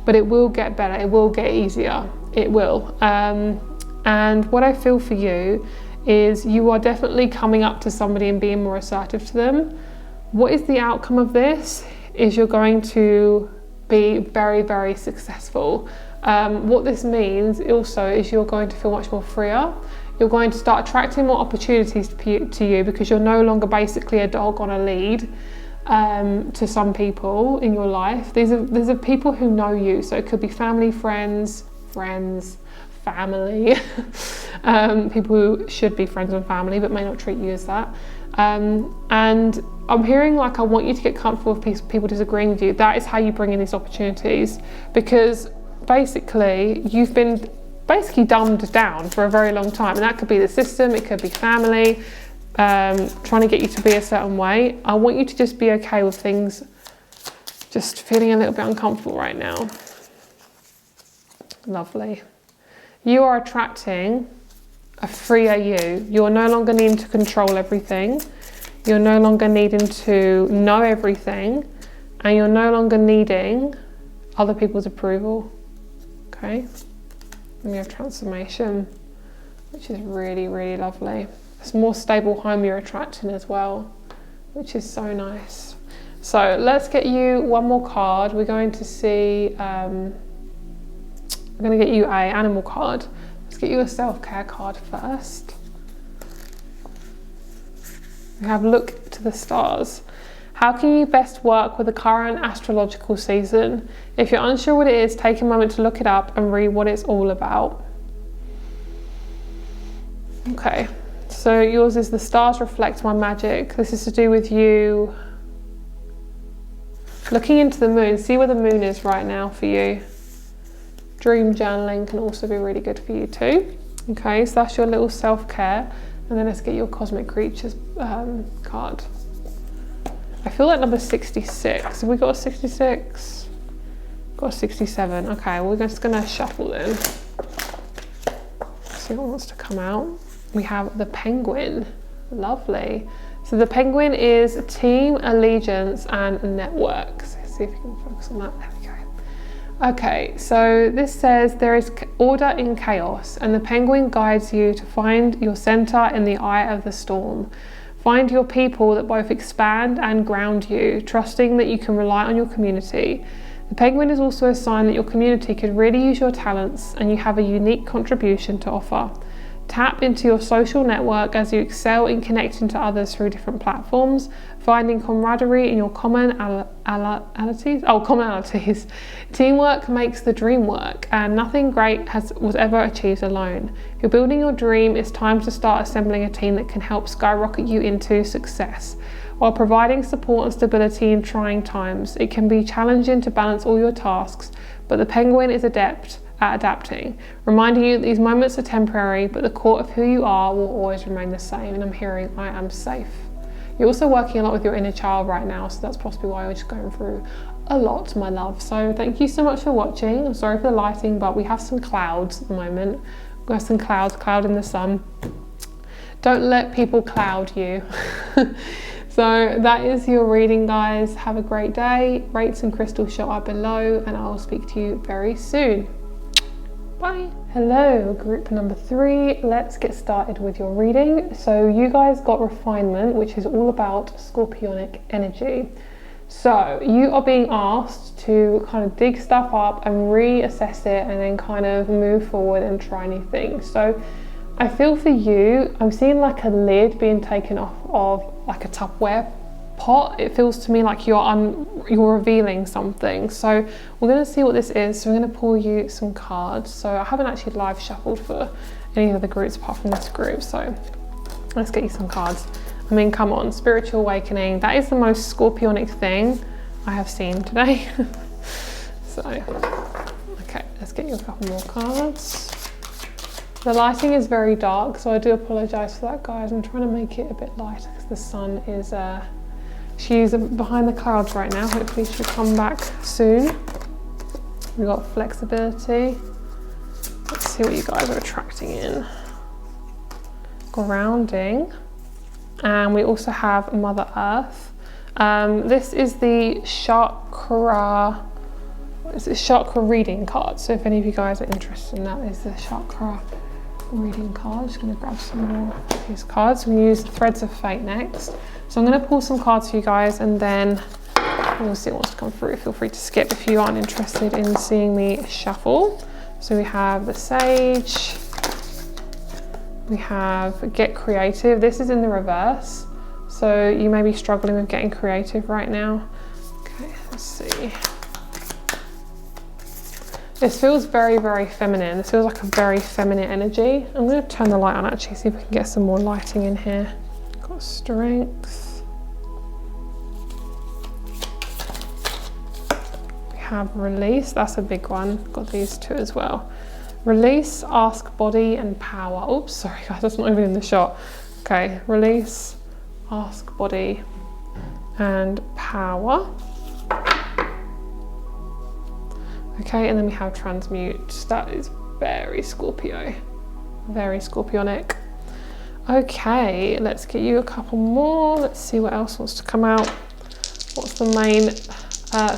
S1: but it will get better. It will get easier. It will. And what I feel for you is you are definitely coming up to somebody and being more assertive to them. What is the outcome of this? Is you're going to be very, very successful. What this means also is you're going to feel much more freer. You're going to start attracting more opportunities to you because you're no longer basically a dog on a lead to some people in your life. These are people who know you. So it could be family, friends, family, people who should be friends and family but may not treat you as that. And I'm hearing like I want you to get comfortable with people disagreeing with you. That is how you bring in these opportunities, because basically you've been dumbed down for a very long time, and that could be the system, it could be family, trying to get you to be a certain way. I want you to just be okay with things just feeling a little bit uncomfortable right now. Lovely. You are attracting a freer you. You're no longer needing to control everything. You're no longer needing to know everything, and you're no longer needing other people's approval. Okay? And you have transformation, which is really, really lovely. It's a more stable home you're attracting as well, which is so nice. So let's get you one more card. We're going to see, I'm going to get you an animal card. Let's get you a self-care card first. We have look to the stars. How can you best work with the current astrological season? If you're unsure what it is, take a moment to look it up and read what it's all about. Okay, so yours is the stars reflect my magic. This is to do with you looking into the moon. See where the moon is right now for you. Dream journaling can also be really good for you too. Okay, so that's your little self-care. And then let's get your cosmic creatures card. I feel like number 66. Have we got a 66? Got a 67. Okay, we're just gonna shuffle then. See what wants to come out. We have the penguin. Lovely. So the penguin is team, allegiance, and networks. Let's see if we can focus on that. There we go. Okay, so this says there is order in chaos, and the penguin guides you to find your center in the eye of the storm. Find your people that both expand and ground you, trusting that you can rely on your community. The penguin is also a sign that your community could really use your talents and you have a unique contribution to offer. Tap into your social network as you excel in connecting to others through different platforms, finding camaraderie in your commonalities. Teamwork makes the dream work, and nothing great was ever achieved alone. If you're building your dream, it's time to start assembling a team that can help skyrocket you into success. While providing support and stability in trying times, it can be challenging to balance all your tasks, but the penguin is adept at adapting, reminding you that these moments are temporary, but the core of who you are will always remain the same. And I'm hearing, I am safe. You're also working a lot with your inner child right now, so that's possibly why you're just going through a lot, my love. So thank you so much for watching. I'm sorry for the lighting, but we have some clouds at the moment. We have some cloud in the sun. Don't let people cloud you. So that is your reading, guys. Have a great day. Rates and crystals show up below, and I'll speak to you very soon. Bye. Hello, group number 3. Let's get started with your reading. So you guys got refinement, which is all about scorpionic energy. So you are being asked to kind of dig stuff up and reassess it and then kind of move forward and try new things. So I feel for you, I'm seeing like a lid being taken off of like a Tupperware pot. It feels to me like you're revealing something. So we're going to see what this is. So we're going to pull you some cards. So I haven't actually live shuffled for any of the groups apart from this group. So let's get you some cards. I mean, come on, spiritual awakening. That is the most scorpionic thing I have seen today. So, okay, let's get you a couple more cards. The lighting is very dark, so I do apologise for that, guys. I'm trying to make it a bit lighter because the sun is She's behind the clouds right now. Hopefully she'll come back soon. We've got flexibility. Let's see what you guys are attracting in. Grounding. And we also have Mother Earth. This is the chakra, what is it? Chakra reading card. So if any of you guys are interested in that, is the chakra reading card. Just gonna grab some more of these cards. We're gonna use Threads of Fate next. So I'm gonna pull some cards for you guys and then we'll see what wants to come through. Feel free to skip if you aren't interested in seeing me shuffle. So we have the Sage. We have Get Creative. This is in the reverse. So you may be struggling with getting creative right now. Okay, let's see. This feels very, very feminine. This feels like a very feminine energy. I'm going to turn the light on actually, see if we can get some more lighting in here. Got Strength. We have Release. That's a big one. Got these two as well. Release, Ask Body, and Power. Oops, sorry guys, that's not even in the shot. Okay, Release, Ask Body, and Power. Okay, and then we have Transmute. That is very Scorpio, very Scorpionic. Okay, let's get you a couple more. Let's see what else wants to come out. What's the main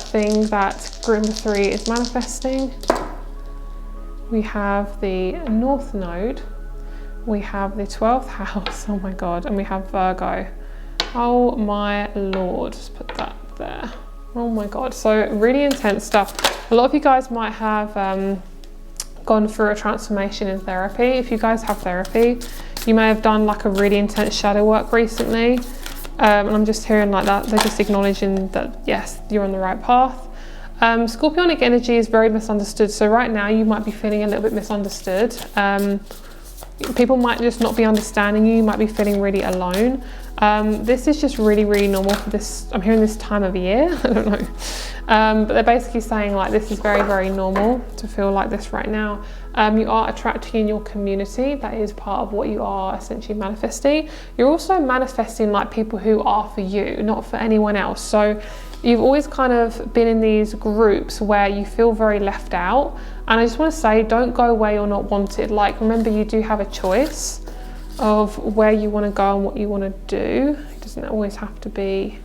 S1: thing that group number 3 is manifesting? We have the North Node. We have the 12th house, oh my God, and we have Virgo. Oh my Lord, just put that there. Oh my God, so really intense stuff. A lot of you guys might have gone through a transformation in therapy. If you guys have therapy, you may have done like a really intense shadow work recently. And I'm just hearing like that, they're just acknowledging that yes, you're on the right path. Scorpionic energy is very misunderstood. So right now you might be feeling a little bit misunderstood. People might just not be understanding you. You might be feeling really alone. This is just really, really normal for this. I'm hearing this time of year. I don't know. But they're basically saying like this is very, very normal to feel like this right now. You are attracting in your community. That is part of what you are essentially manifesting. You're also manifesting like people who are for you, not for anyone else. So you've always kind of been in these groups where you feel very left out. And I just want to say, don't go where you're not wanted. Like, remember, you do have a choice of where you want to go and what you want to do. It doesn't always have to be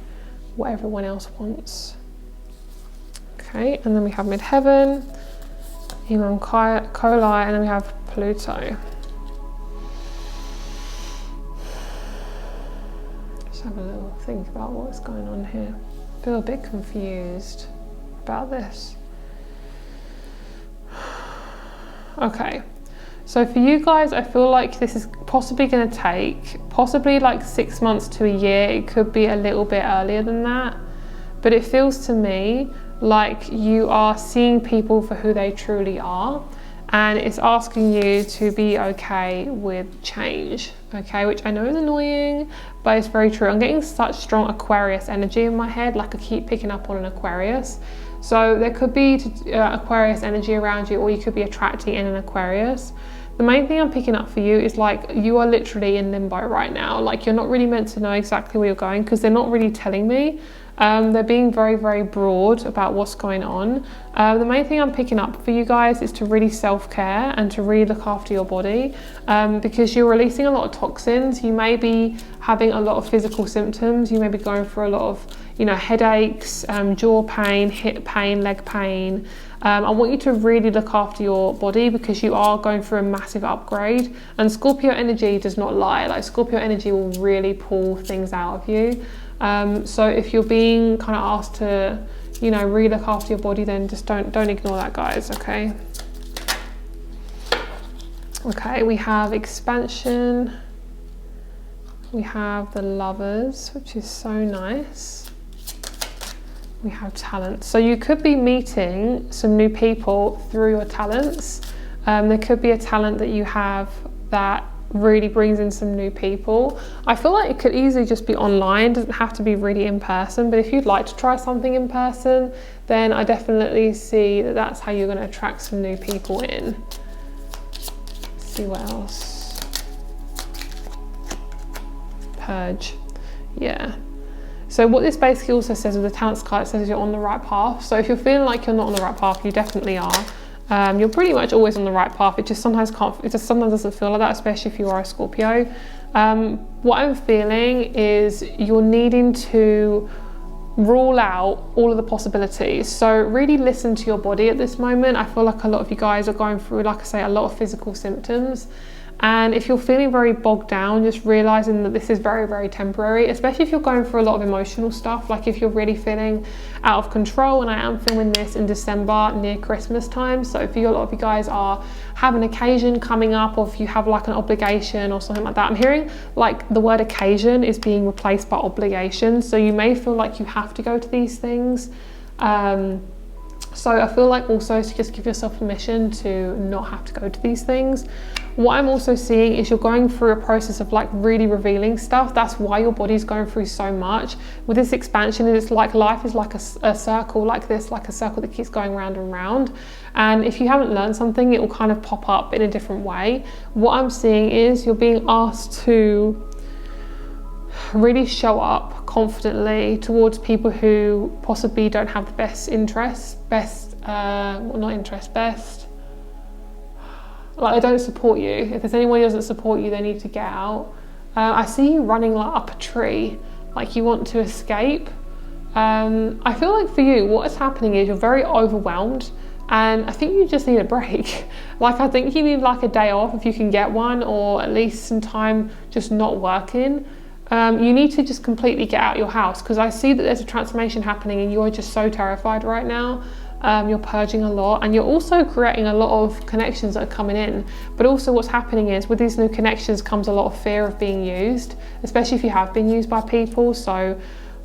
S1: what everyone else wants. Okay, and then we have Midheaven, Imam Coli, and then we have Pluto. Just have a little think about what's going on here. I feel a bit confused about this. Okay, so for you guys, I feel like this is possibly going to take possibly like 6 months to a year. It could be a little bit earlier than that, but it feels to me like you are seeing people for who they truly are, and it's asking you to be okay with change. Okay, which I know is annoying, but it's very true. I'm getting such strong Aquarius energy in my head, like I keep picking up on an Aquarius. So there could be Aquarius energy around you, or you could be attracting in an Aquarius. The main thing I'm picking up for you is like you are literally in limbo right now. Like you're not really meant to know exactly where you're going because they're not really telling me. They're being very, very broad about what's going on. The main thing I'm picking up for you guys is to really self-care and to really look after your body because you're releasing a lot of toxins. You may be having a lot of physical symptoms. You may be going through a lot of, you know, headaches, jaw pain, hip pain, leg pain. I want you to really look after your body because you are going through a massive upgrade, and Scorpio energy does not lie. Like Scorpio energy will really pull things out of you. So if you're being kind of asked to, you know, really look after your body, then just don't ignore that, guys. Okay. Okay, we have expansion. We have the Lovers, which is so nice. We have talent. So you could be meeting some new people through your talents. There could be a talent that you have that really brings in some new people. I feel like it could easily just be online, it doesn't have to be really in person, but if you'd like to try something in person, then I definitely see that that's how you're going to attract some new people in. Let's see what else. Purge. Yeah. So what this basically also says with the Talents card, it says you're on the right path. So if you're feeling like you're not on the right path, you definitely are. You're pretty much always on the right path. It just sometimes doesn't feel like that, especially if you are a Scorpio. What I'm feeling is you're needing to rule out all of the possibilities. So really listen to your body at this moment. I feel like a lot of you guys are going through, like I say, a lot of physical symptoms. And if you're feeling very bogged down, just realizing that this is very, very temporary, especially if you're going through a lot of emotional stuff, like if you're really feeling out of control. And I am filming this in December near Christmas time. So if a lot of you guys are having an occasion coming up, or if you have like an obligation or something like that, I'm hearing like the word occasion is being replaced by obligation. So you may feel like you have to go to these things. So I feel like also to just give yourself permission to not have to go to these things. What I'm also seeing is you're going through a process of like really revealing stuff. That's why your body's going through so much. With this expansion, it's like life is like a circle like this, like a circle that keeps going round and round. And if you haven't learned something, it will kind of pop up in a different way. What I'm seeing is you're being asked to really show up confidently towards people who possibly don't have the best interests, like they don't support you. If there's anyone who doesn't support you, they need to get out. I see you running like up a tree, like you want to escape. I feel like for you, what is happening is you're very overwhelmed, and I think you just need a break. Like I think you need like a day off if you can get one, or at least some time just not working. You need to just completely get out of your house, because I see that there's a transformation happening and you're just so terrified right now. You're purging a lot, and you're also creating a lot of connections that are coming in. But also what's happening is with these new connections comes a lot of fear of being used, especially if you have been used by people. So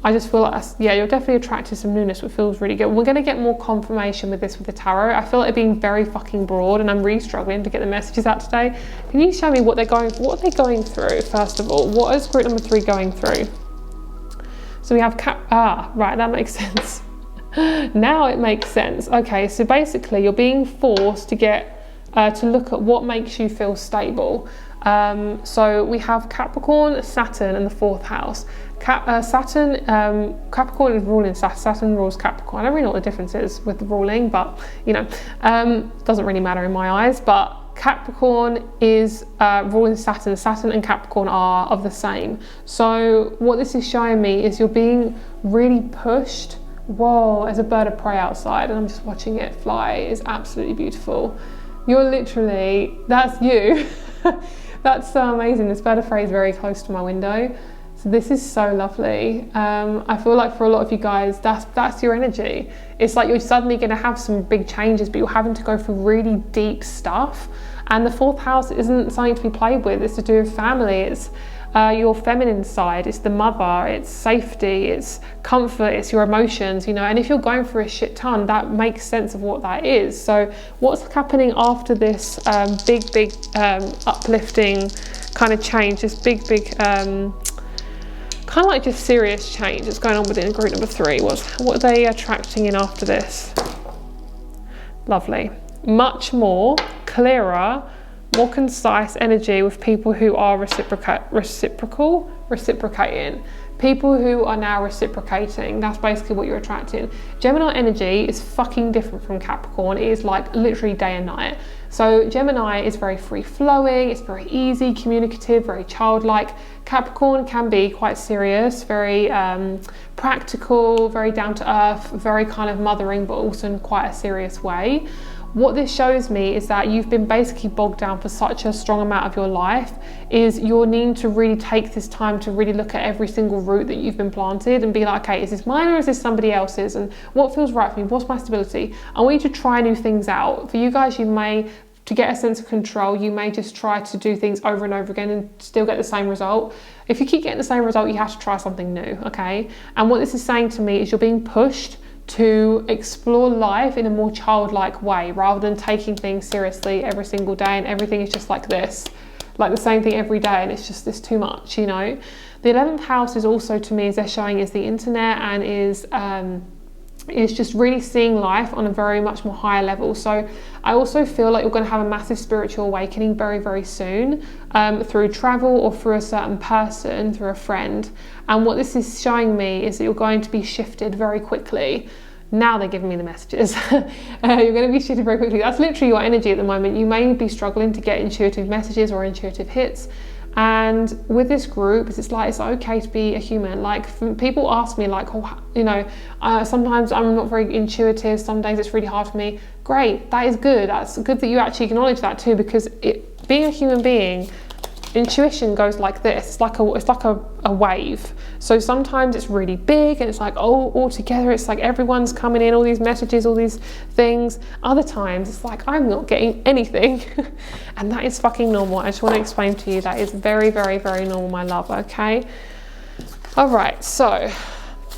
S1: I just feel like, yeah, you're definitely attracted to some newness, which feels really good. We're going to get more confirmation with this with the tarot. I feel like it being very fucking broad, and I'm really struggling to get the messages out today. Can you show me what are they going through, first of all? What is group number 3 going through? So we have right, that makes sense. Now it makes sense. Okay, so basically you're being forced to get to look at what makes you feel stable. So we have Capricorn, Saturn, and the 4th house. Saturn, Capricorn is ruling Saturn rules Capricorn. I don't really know what the difference is with the ruling, but you know, doesn't really matter in my eyes. But Capricorn is ruling Saturn. Saturn and Capricorn are of the same. So what this is showing me is you're being really pushed. Whoa, there's a bird of prey outside and I'm just watching it fly. It's absolutely beautiful. You're literally, that's you. That's so amazing. This bird of prey is very close to my window. So this is so lovely. I feel like for a lot of you guys, that's your energy. It's like you're suddenly going to have some big changes, but you're having to go through really deep stuff. And the 4th house isn't something to be played with. It's to do with family. It's your feminine side, it's the mother, it's safety, it's comfort, it's your emotions, you know. And if you're going through a shit ton, that makes sense of what that is. So what's happening after this big uplifting kind of change, this big kind of like just serious change that's going on within group number 3? What are they attracting in after this? Lovely. Much more clearer, more concise energy with people who are reciprocating. People who are now reciprocating. That's basically what you're attracting. Gemini energy is fucking different from Capricorn. It is like literally day and night. So Gemini is very free flowing, it's very easy, communicative, very childlike. Capricorn can be quite serious, very practical, very down to earth, very kind of mothering, but also in quite a serious way. What this shows me is that you've been basically bogged down for such a strong amount of your life, is you're needing to really take this time to really look at every single root that you've been planted and be like, okay, is this mine or is this somebody else's? And what feels right for me? What's my stability? I want you to try new things out. For you guys, you may, to get a sense of control, you may just try to do things over and over again and still get the same result. If you keep getting the same result, you have to try something new, okay? And what this is saying to me is you're being pushed to explore life in a more childlike way, rather than taking things seriously every single day and everything is just like this, like the same thing every day, and it's just this too much, you know. The 11th house is also, to me, as they're showing, is the internet and is is just really seeing life on a very much more higher level. So I also feel like you're going to have a massive spiritual awakening very, very soon, through travel or through a certain person, through a friend. And what this is showing me is that you're going to be shifted very quickly. Now they're giving me the messages. You're going to be shifted very quickly. That's literally your energy at the moment. You may be struggling to get intuitive messages or intuitive hits. And with this group, it's like, it's okay to be a human. Like, people ask me like, oh, you know, sometimes I'm not very intuitive. Some days it's really hard for me. Great, that is good. That's good that you actually acknowledge that too, because being a human being, intuition goes like this. It's like a wave. So sometimes it's really big and it's like, oh, all together, it's like everyone's coming in, all these messages, all these things. Other times it's like, I'm not getting anything. And that is fucking normal. I just want to explain to you that is very, very, very normal, my love, okay? All right, so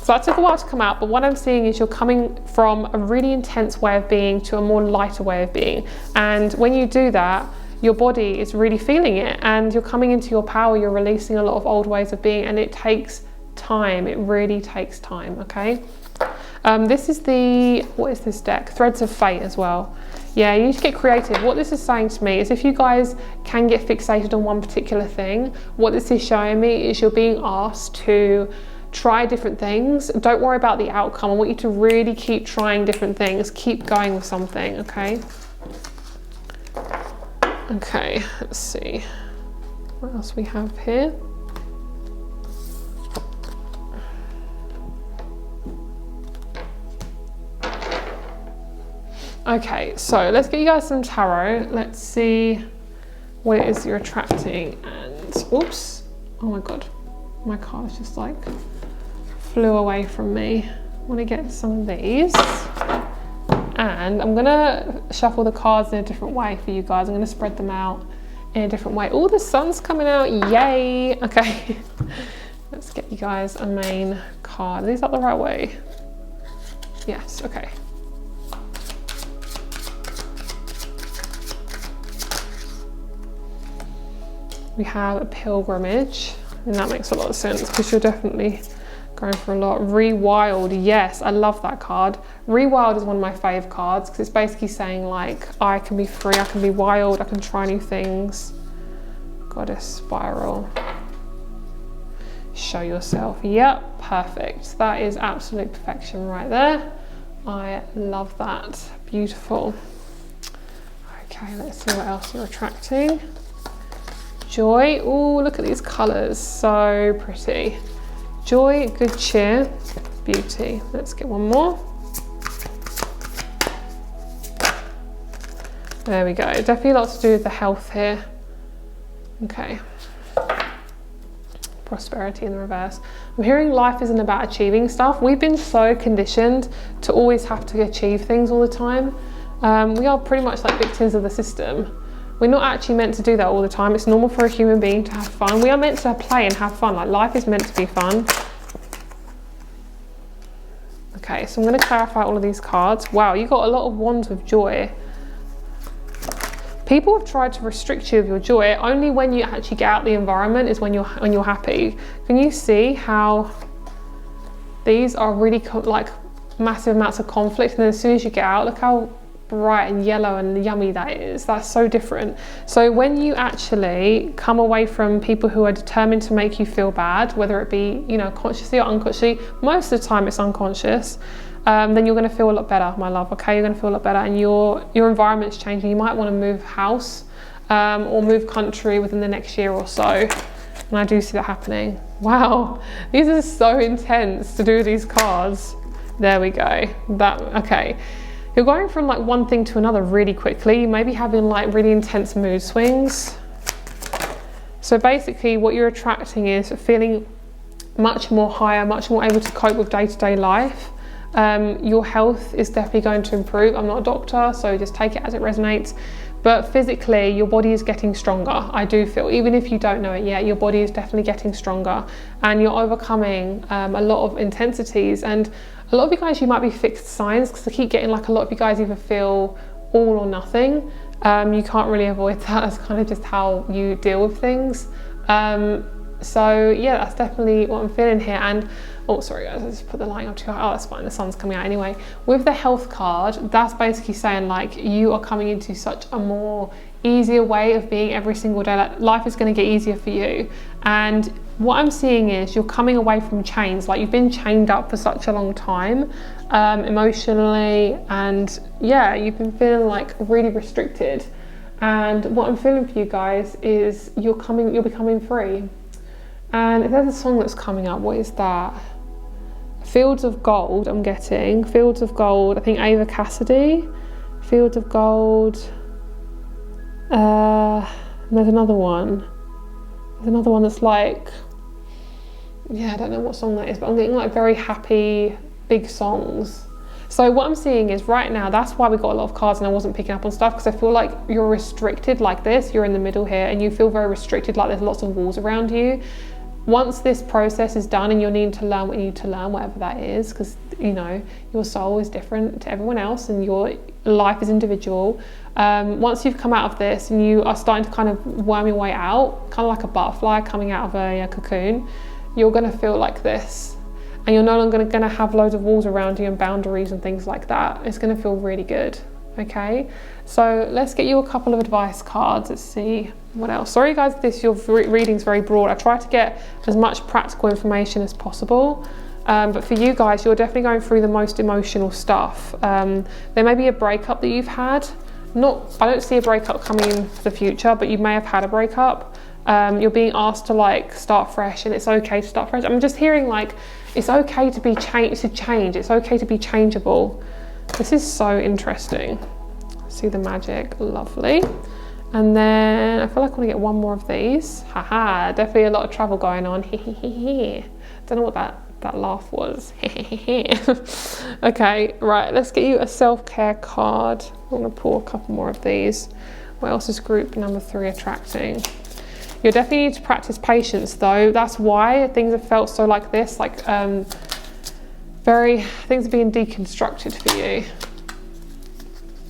S1: that took a while to come out, but what I'm seeing is you're coming from a really intense way of being to a more lighter way of being. And when you do that, your body is really feeling it and you're coming into your power. You're releasing a lot of old ways of being, and it takes time. It really takes time, okay? This is what is this deck? Threads of Fate as well. Yeah, you need to get creative. What this is saying to me is if you guys can get fixated on one particular thing, what this is showing me is you're being asked to try different things. Don't worry about the outcome. I want you to really keep trying different things. Keep going with something, okay? Okay, let's see what else we have here. Okay, so let's get you guys some tarot. Let's see what it is you're attracting. And oops, oh my god, my card just like flew away from me. I want to get some of these. And I'm gonna shuffle the cards in a different way for you guys. I'm gonna spread them out in a different way. Oh, the sun's coming out, yay. Okay, let's get you guys a main card. Is that the right way? Yes, okay. We have a pilgrimage, and that makes a lot of sense because you're definitely going for a lot. Rewild, yes, I love that card. Rewild is one of my fave cards because it's basically saying like, I can be free, I can be wild, I can try new things. Goddess spiral. Show yourself, yep, perfect. That is absolute perfection right there. I love that, beautiful. Okay, let's see what else you're attracting. Joy, oh, look at these colors, so pretty. Joy, good cheer, beauty. Let's get one more. There we go. Definitely lots to do with the health here. Okay. Prosperity in the reverse. I'm hearing life isn't about achieving stuff. We've been so conditioned to always have to achieve things all the time. We are pretty much like victims of the system. We're not actually meant to do that all the time. It's normal for a human being to have fun. We are meant to play and have fun. Like, life is meant to be fun. Okay, so I'm going to clarify all of these cards. Wow, you got a lot of wands with joy. People have tried to restrict you of your joy. Only when you actually get out the environment is when you're happy. Can you see how these are really like massive amounts of conflict, and then as soon as you get out, look how bright and yellow and yummy that is. That's so different. So when you actually come away from people who are determined to make you feel bad, whether it be, you know, consciously or unconsciously, most of the time it's unconscious, then you're going to feel a lot better, my love. Okay, you're going to feel a lot better, and your environment's changing. You might want to move house or move country within the next year or so, and I do see that happening. Wow, these are so intense to do these cards. There we go. Okay. You're going from like one thing to another really quickly. You may be having like really intense mood swings. So basically what you're attracting is feeling much more higher, much more able to cope with day-to-day life. Your health is definitely going to improve. I'm not a doctor, so just take it as it resonates. But physically, your body is getting stronger. I do feel, even if you don't know it yet, your body is definitely getting stronger, and you're overcoming a lot of intensities. And a lot of you guys, you might be fixed signs, because I keep getting like a lot of you guys either feel all or nothing. You can't really avoid that. It's kind of just how you deal with things. So yeah, that's definitely what I'm feeling here. And oh, sorry guys, I just put the lighting up to, oh, that's fine, the sun's coming out anyway. With the health card, that's basically saying like you are coming into such a more easier way of being every single day. Like life is going to get easier for you. And what I'm seeing is you're coming away from chains. Like you've been chained up for such a long time, emotionally, and yeah, you've been feeling like really restricted. And what I'm feeling for you guys is you're becoming free. And if there's a song that's coming up, what is that? Fields of Gold, I'm getting. Fields of Gold, I think Ava Cassidy. Fields of Gold. There's another one. There's another one that's like, yeah, I don't know what song that is, but I'm getting like very happy, big songs. So what I'm seeing is right now, that's why we got a lot of cards and I wasn't picking up on stuff, because I feel like you're restricted like this, you're in the middle here, and you feel very restricted, like there's lots of walls around you. Once this process is done and you're needing to learn what you need to learn, whatever that is, because you know, your soul is different to everyone else and your life is individual. Once you've come out of this and you are starting to kind of worm your way out, kind of like a butterfly coming out of a cocoon, you're going to feel like this. And you're no longer going to have loads of walls around you and boundaries and things like that. It's going to feel really good, okay? So let's get you a couple of advice cards. Let's see what else. Sorry guys, your reading's very broad. I try to get as much practical information as possible. But for you guys, you're definitely going through the most emotional stuff. There may be a breakup that you've had. I don't see a breakup coming in for the future, but you may have had a breakup. You're being asked to like start fresh, and it's okay to start fresh. I'm just hearing like, it's okay to be change. It's okay to be changeable. This is so interesting. See the magic, lovely. And then I feel like I want to get one more of these. Haha, definitely a lot of travel going on. Don't know what that laugh was. Okay, right, let's get you a self-care card. I'm gonna pull a couple more of these. What else is group number 3 attracting? You definitely need to practice patience though. That's why things have felt so like this, like things are being deconstructed for you.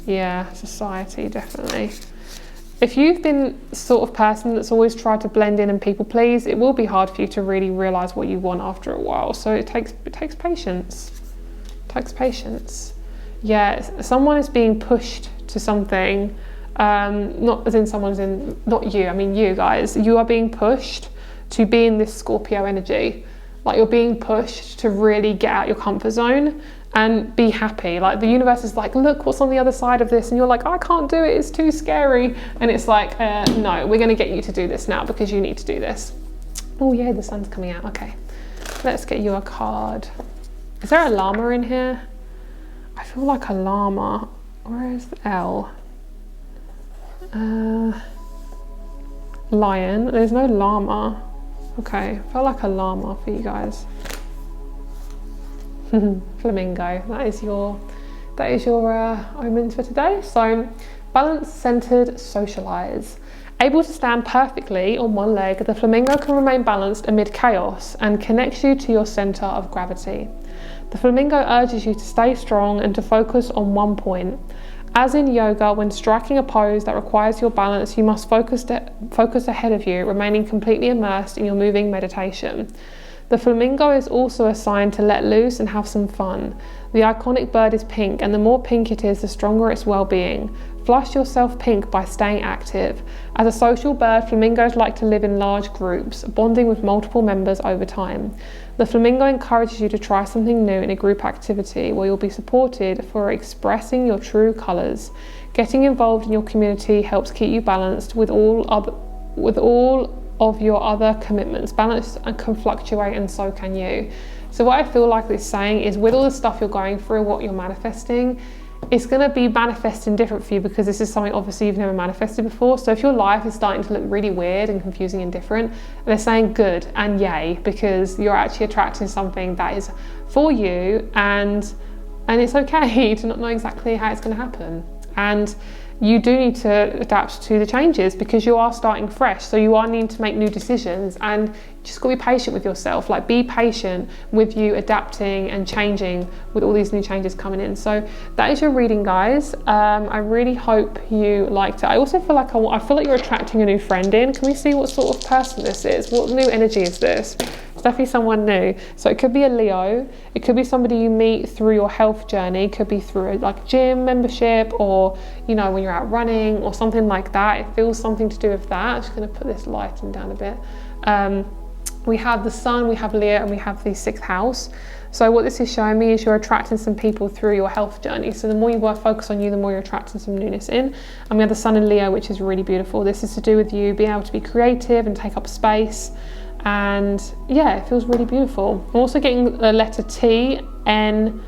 S1: Yeah, society, definitely. If you've been the sort of person that's always tried to blend in and people please, it will be hard for you to really realise what you want after a while. So it takes patience. It takes patience. Yeah, someone is being pushed to something. Not as in someone's in, not you, I mean you guys. You are being pushed to be in this Scorpio energy. Like you're being pushed to really get out your comfort zone and be happy. Like the universe is like, look what's on the other side of this, and you're like, I can't do it, it's too scary. And it's like, no, we're gonna get you to do this now because you need to do this. Oh yeah, the sun's coming out, okay. Let's get you a card. Is there a llama in here? I feel like a llama. Where is the L? Lion. There's no llama. Okay, felt like a llama for you guys. Flamingo. That is your omens for today. So, balanced, centered, socialize. Able to stand perfectly on one leg, the flamingo can remain balanced amid chaos and connects you to your center of gravity. The flamingo urges you to stay strong and to focus on one point. As in yoga, when striking a pose that requires your balance, you must focus ahead of you, remaining completely immersed in your moving meditation. The flamingo is also a sign to let loose and have some fun. The iconic bird is pink, and the more pink it is, the stronger its well-being. Flush yourself pink by staying active. As a social bird, flamingos like to live in large groups, bonding with multiple members over time. The flamingo encourages you to try something new in a group activity where you'll be supported for expressing your true colours. Getting involved in your community helps keep you balanced with all of your other commitments. Balance can fluctuate, and so can you. So what I feel like it's saying is, with all the stuff you're going through, what you're manifesting, it's going to be manifesting different for you because this is something obviously you've never manifested before. So if your life is starting to look really weird and confusing and different, they're saying good and yay, because you're actually attracting something that is for you, and it's okay to not know exactly how it's going to happen. And you do need to adapt to the changes because you are starting fresh. So you are needing to make new decisions, and you just got to be patient with yourself. Like, be patient with you adapting and changing with all these new changes coming in. So that is your reading, guys. I really hope you liked it. I also feel like I feel like you're attracting a new friend in. Can we see what sort of person this is? What new energy is this? It's definitely someone new. So it could be a Leo. It could be somebody you meet through your health journey. It could be through like gym membership, or you know, when you're out running or something like that. It feels something to do with that. I'm just going to put this lighting down a bit. We have the Sun, we have Leo, and we have the 6th house. So what this is showing me is you're attracting some people through your health journey. So the more you focus on you, the more you're attracting some newness in. And we have the Sun in Leo, which is really beautiful. This is to do with you being able to be creative and take up space. And yeah, it feels really beautiful. I'm also getting the letter T, N,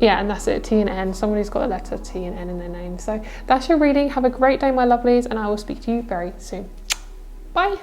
S1: yeah, and that's it, T and N. Someone who's got a letter T and N in their name. So that's your reading. Have a great day, my lovelies, and I will speak to you very soon. Bye.